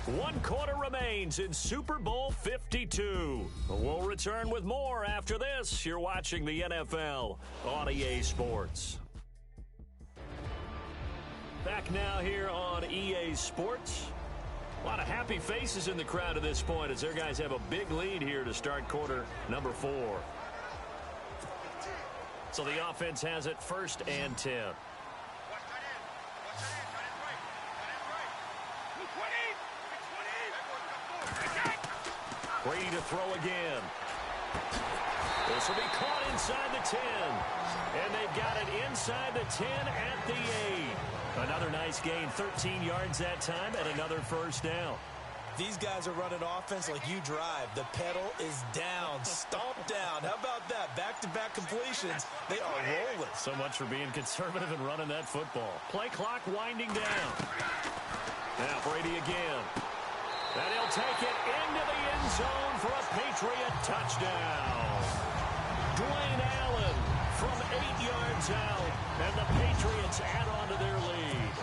1 quarter remains in Super Bowl 52. We'll return with more after this. You're watching the NFL on EA Sports. Back now here on EA Sports. A lot of happy faces in the crowd at this point as their guys have a big lead here to start quarter number 4. So the offense has it 1st and 10. Brady to throw again. This will be caught inside the 10. And they've got it inside the 10 at the 8. Another nice gain, 13 yards that time, and another first down. These guys are running offense like you drive. The pedal is down, stomp down. How about that? Back-to-back completions. They are rolling. So much for being conservative and running that football. Play clock winding down. Now Brady again. And he'll take it into the end zone for a Patriot touchdown. Dwayne Allen from 8 yards out, and the Patriots add on to their lead.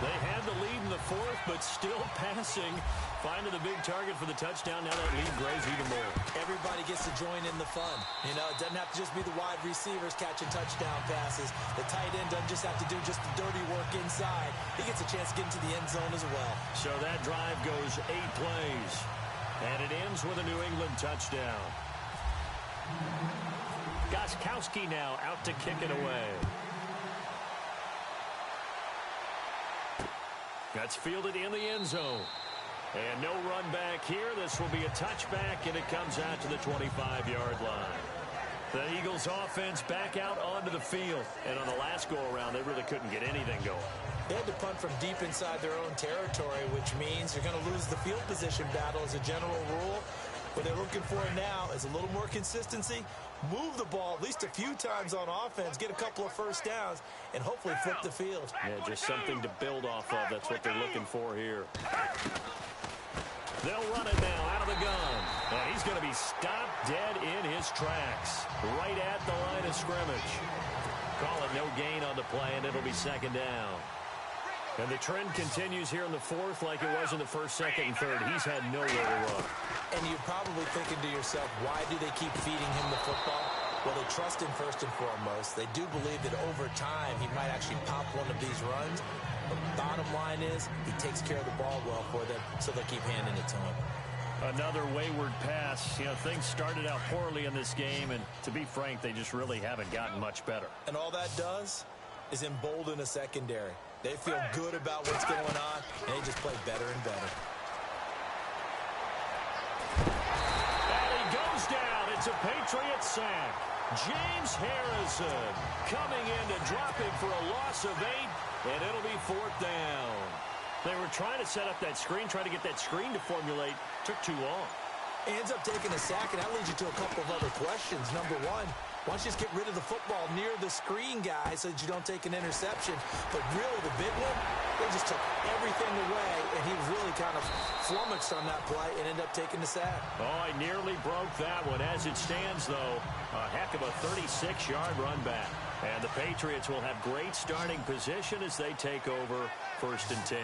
They had the lead in the 4th, but still passing. Finding the big target for the touchdown. Now that lead grows even more. Everybody gets to join in the fun. You know, it doesn't have to just be the wide receivers catching touchdown passes. The tight end doesn't just have to do just the dirty work inside. He gets a chance to get into the end zone as well. So that drive goes 8 plays. And it ends with a New England touchdown. Gostkowski now out to kick it away. That's fielded in the end zone. And no run back here. This will be a touchback, and it comes out to the 25-yard line. The Eagles offense back out onto the field. And on the last go-around, they really couldn't get anything going. They had to punt from deep inside their own territory, which means you're going to lose the field position battle as a general rule. What they're looking for now is a little more consistency, move the ball at least a few times on offense, get a couple of first downs, and hopefully flip the field. Yeah, just something to build off of. That's what they're looking for here. They'll run it now out of the gun. And he's going to be stopped dead in his tracks, right at the line of scrimmage. Call it no gain on the play, and it'll be second down. And the trend continues here in the fourth like it was in the first, second, and third. He's had nowhere to run. And you're probably thinking to yourself, why do they keep feeding him the football? Well, they trust him first and foremost. They do believe that over time he might actually pop one of these runs. But the bottom line is he takes care of the ball well for them, so they'll keep handing it to him. Another wayward pass. You know, things started out poorly in this game, and to be frank, they just really haven't gotten much better. And all that does is embolden a secondary. They feel good about what's going on, and they just play better and better. And he goes down. It's a Patriots sack. James Harrison coming in to drop him for a loss of 8, and it'll be fourth down. They were trying to set up that screen, trying to get that screen to formulate. Took too long. He ends up taking a sack, and that leads you to a couple of other questions. Number one, why don't you just get rid of the football near the screen guy so that you don't take an interception? But really, the big one, they just took everything away, and he was really kind of flummoxed on that play and ended up taking the sack. Oh, I nearly broke that one. As it stands, though, a heck of a 36-yard run back. And the Patriots will have great starting position as they take over first and 10.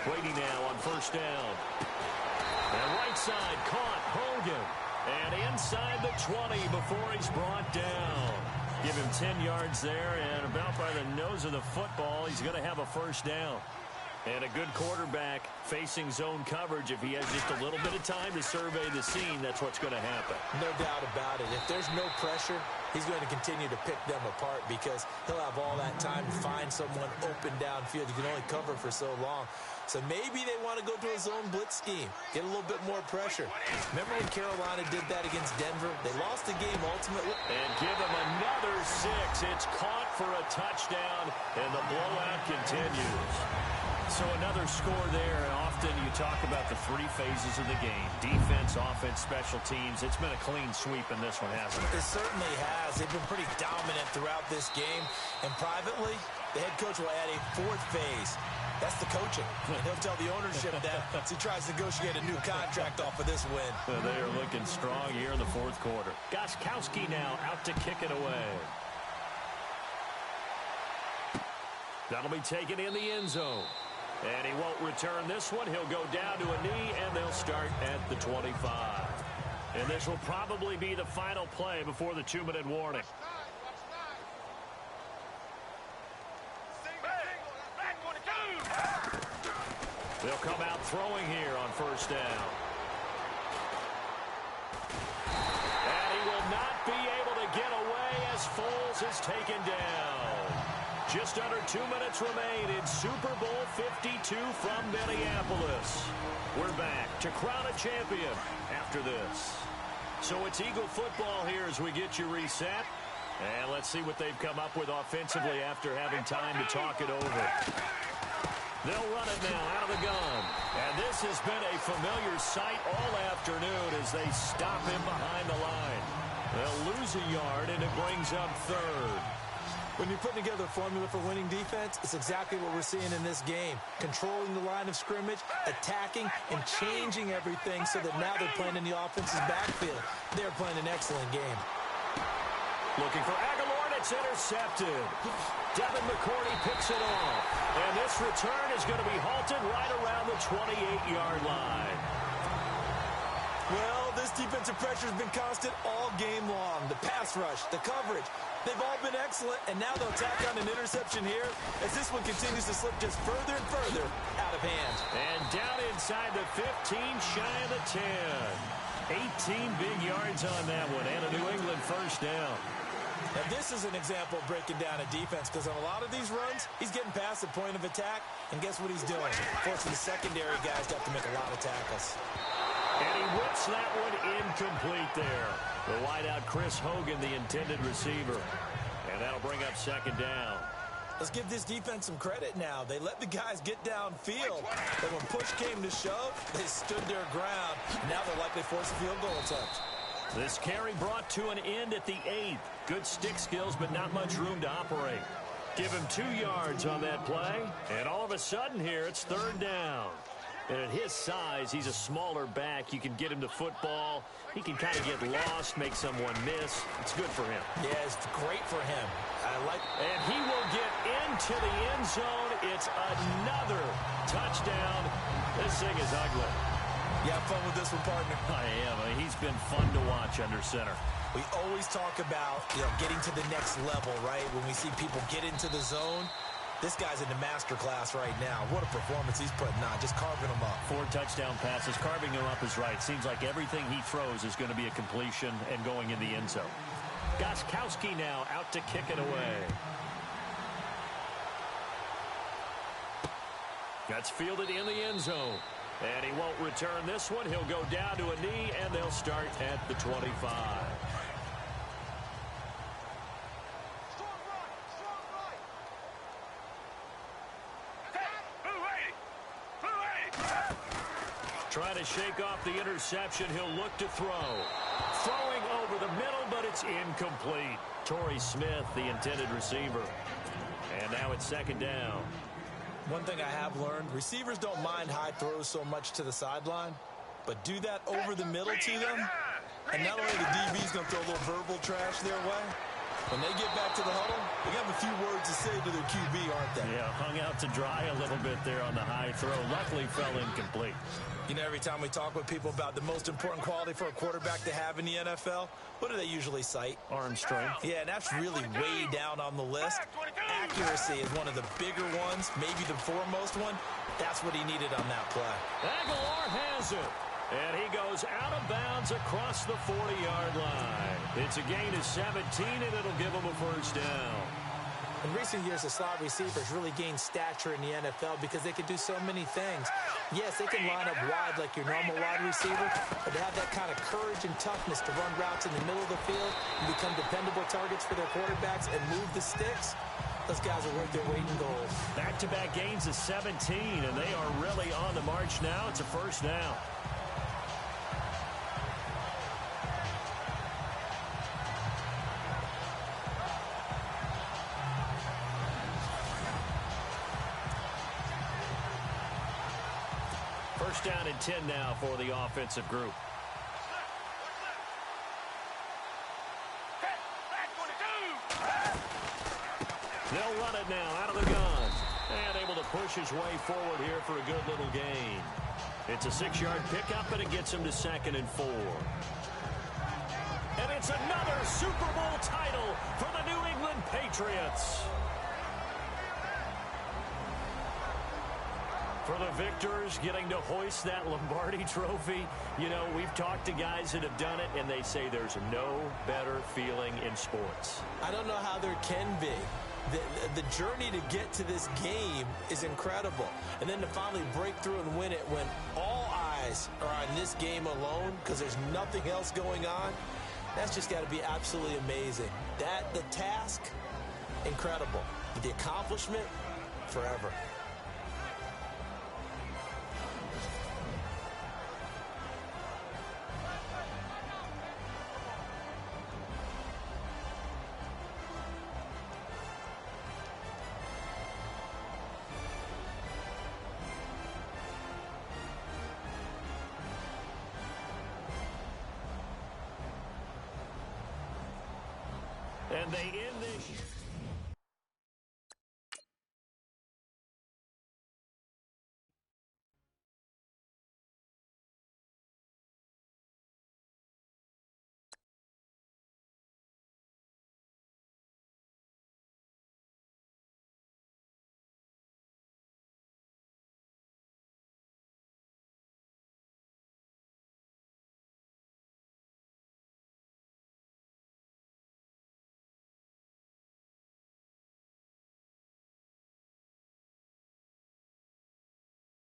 Brady now on first down. And right side caught Hogan. And inside the 20 before he's brought down. Give him 10 yards there, and about by the nose of the football, he's going to have a first down. And a good quarterback facing zone coverage. If he has just a little bit of time to survey the scene, that's what's going to happen. No doubt about it. If there's no pressure, he's going to continue to pick them apart because he'll have all that time to find someone open downfield. You can only cover for so long. So maybe they want to go to a zone blitz scheme, get a little bit more pressure. Remember when Carolina did that against Denver? They lost the game ultimately. And give him another 6. It's caught for a touchdown, and the blowout continues. So another score there, and often you talk about the 3 phases of the game. Defense, offense, special teams. It's been a clean sweep in this one, hasn't it? It certainly has. They've been pretty dominant throughout this game. And privately, the head coach will add a 4th phase. That's the coaching. And he'll tell the ownership that as he tries to negotiate a new contract off of this win. They are looking strong here in the fourth quarter. Gostkowski now out to kick it away. That'll be taken in the end zone. And he won't return this one. He'll go down to a knee, and they'll start at the 25. And this will probably be the final play before the 2-minute warning. They'll come out throwing here on first down. And he will not be able to get away as Foles is taken down. Just under 2 minutes remain in Super Bowl 52 from Minneapolis. We're back to crown a champion after this. So it's Eagle football here as we get you reset. And let's see what they've come up with offensively after having time to talk it over. They'll run it now out of the gun. And this has been a familiar sight all afternoon as they stop him behind the line. They'll lose a yard, and it brings up third. When you're putting together a formula for winning defense, it's exactly what we're seeing in this game. Controlling the line of scrimmage, attacking, and changing everything so that now they're playing in the offense's backfield. They're playing an excellent game. Looking for Aguilar, and it's intercepted. Devin McCourty picks it off. And this return is going to be halted right around the 28-yard line. Well, this defensive pressure has been constant all game long. The pass rush, the coverage, they've all been excellent, and now they'll tack on an interception here as this one continues to slip just further and further out of hand. And down inside the 15, shy of the 10. 18 big yards on that one, and a New England first down. And this is an example of breaking down a defense, because on a lot of these runs, he's getting past the point of attack, and guess what he's doing? Forcing the secondary guys to have to make a lot of tackles. And he whips that one incomplete there. The wideout Chris Hogan, the intended receiver. And that'll bring up second down. Let's give this defense some credit now. They let the guys get downfield, but when push came to shove, they stood their ground. Now they'll likely force a field goal attempt. This carry brought to an end at the 8th. Good stick skills, but not much room to operate. Give him 2 yards on that play, and all of a sudden here, it's third down. And at his size, he's a smaller back. You can get him to football. He can kind of get lost, make someone miss. It's good for him. Yeah, it's great for him. And he will get into the end zone. It's another touchdown. This thing is ugly. You have fun with this one, partner? I am. He's been fun to watch under center. We always talk about, getting to the next level, right? When we see people get into the zone, this guy's in the master class right now. What a performance he's putting on, just carving them up. 4 touchdown passes. Carving him up is right. Seems like everything he throws is going to be a completion and going in the end zone. Gostkowski now out to kick it away. That's fielded in the end zone. And he won't return this one. He'll go down to a knee, and they'll start at the 25. Trying to shake off the interception. He'll look to throw. Throwing over the middle, but it's incomplete. Torrey Smith, the intended receiver. And now it's second down. One thing I have learned, receivers don't mind high throws so much to the sideline, but do that over the middle to them, and not only the DB's going to throw a little verbal trash their way, when they get back to the huddle, they have a few words to say to their QB, aren't they? Yeah, hung out to dry a little bit there on the high throw. Luckily fell incomplete. Every time we talk with people about the most important quality for a quarterback to have in the NFL, what do they usually cite? Arm strength. Yeah, and that's really way down on the list. Accuracy is one of the bigger ones, maybe the foremost one. That's what he needed on that play. Aguilar has it. And he goes out of bounds across the 40-yard line. It's a gain of 17, and it'll give him a first down. In recent years, the slot receivers really gained stature in the NFL because they can do so many things. Yes, they can line up wide like your normal wide receiver, but to have that kind of courage and toughness to run routes in the middle of the field and become dependable targets for their quarterbacks and move the sticks, those guys are worth their weight in gold. Back-to-back gains of 17, and they are really on the march now. It's a first down. First down and 10 now for the offensive group. They'll run it now out of the gun. And able to push his way forward here for a good little gain. It's a 6-yard pickup, and it gets him to 2nd and 4. And it's another Super Bowl title for the New England Patriots. For the victors, getting to hoist that Lombardi trophy, we've talked to guys that have done it, and they say there's no better feeling in sports. I don't know how there can be. The journey to get to this game is incredible. And then to finally break through and win it when all eyes are on this game alone because there's nothing else going on, that's just got to be absolutely amazing. The task, incredible. But the accomplishment, forever. And they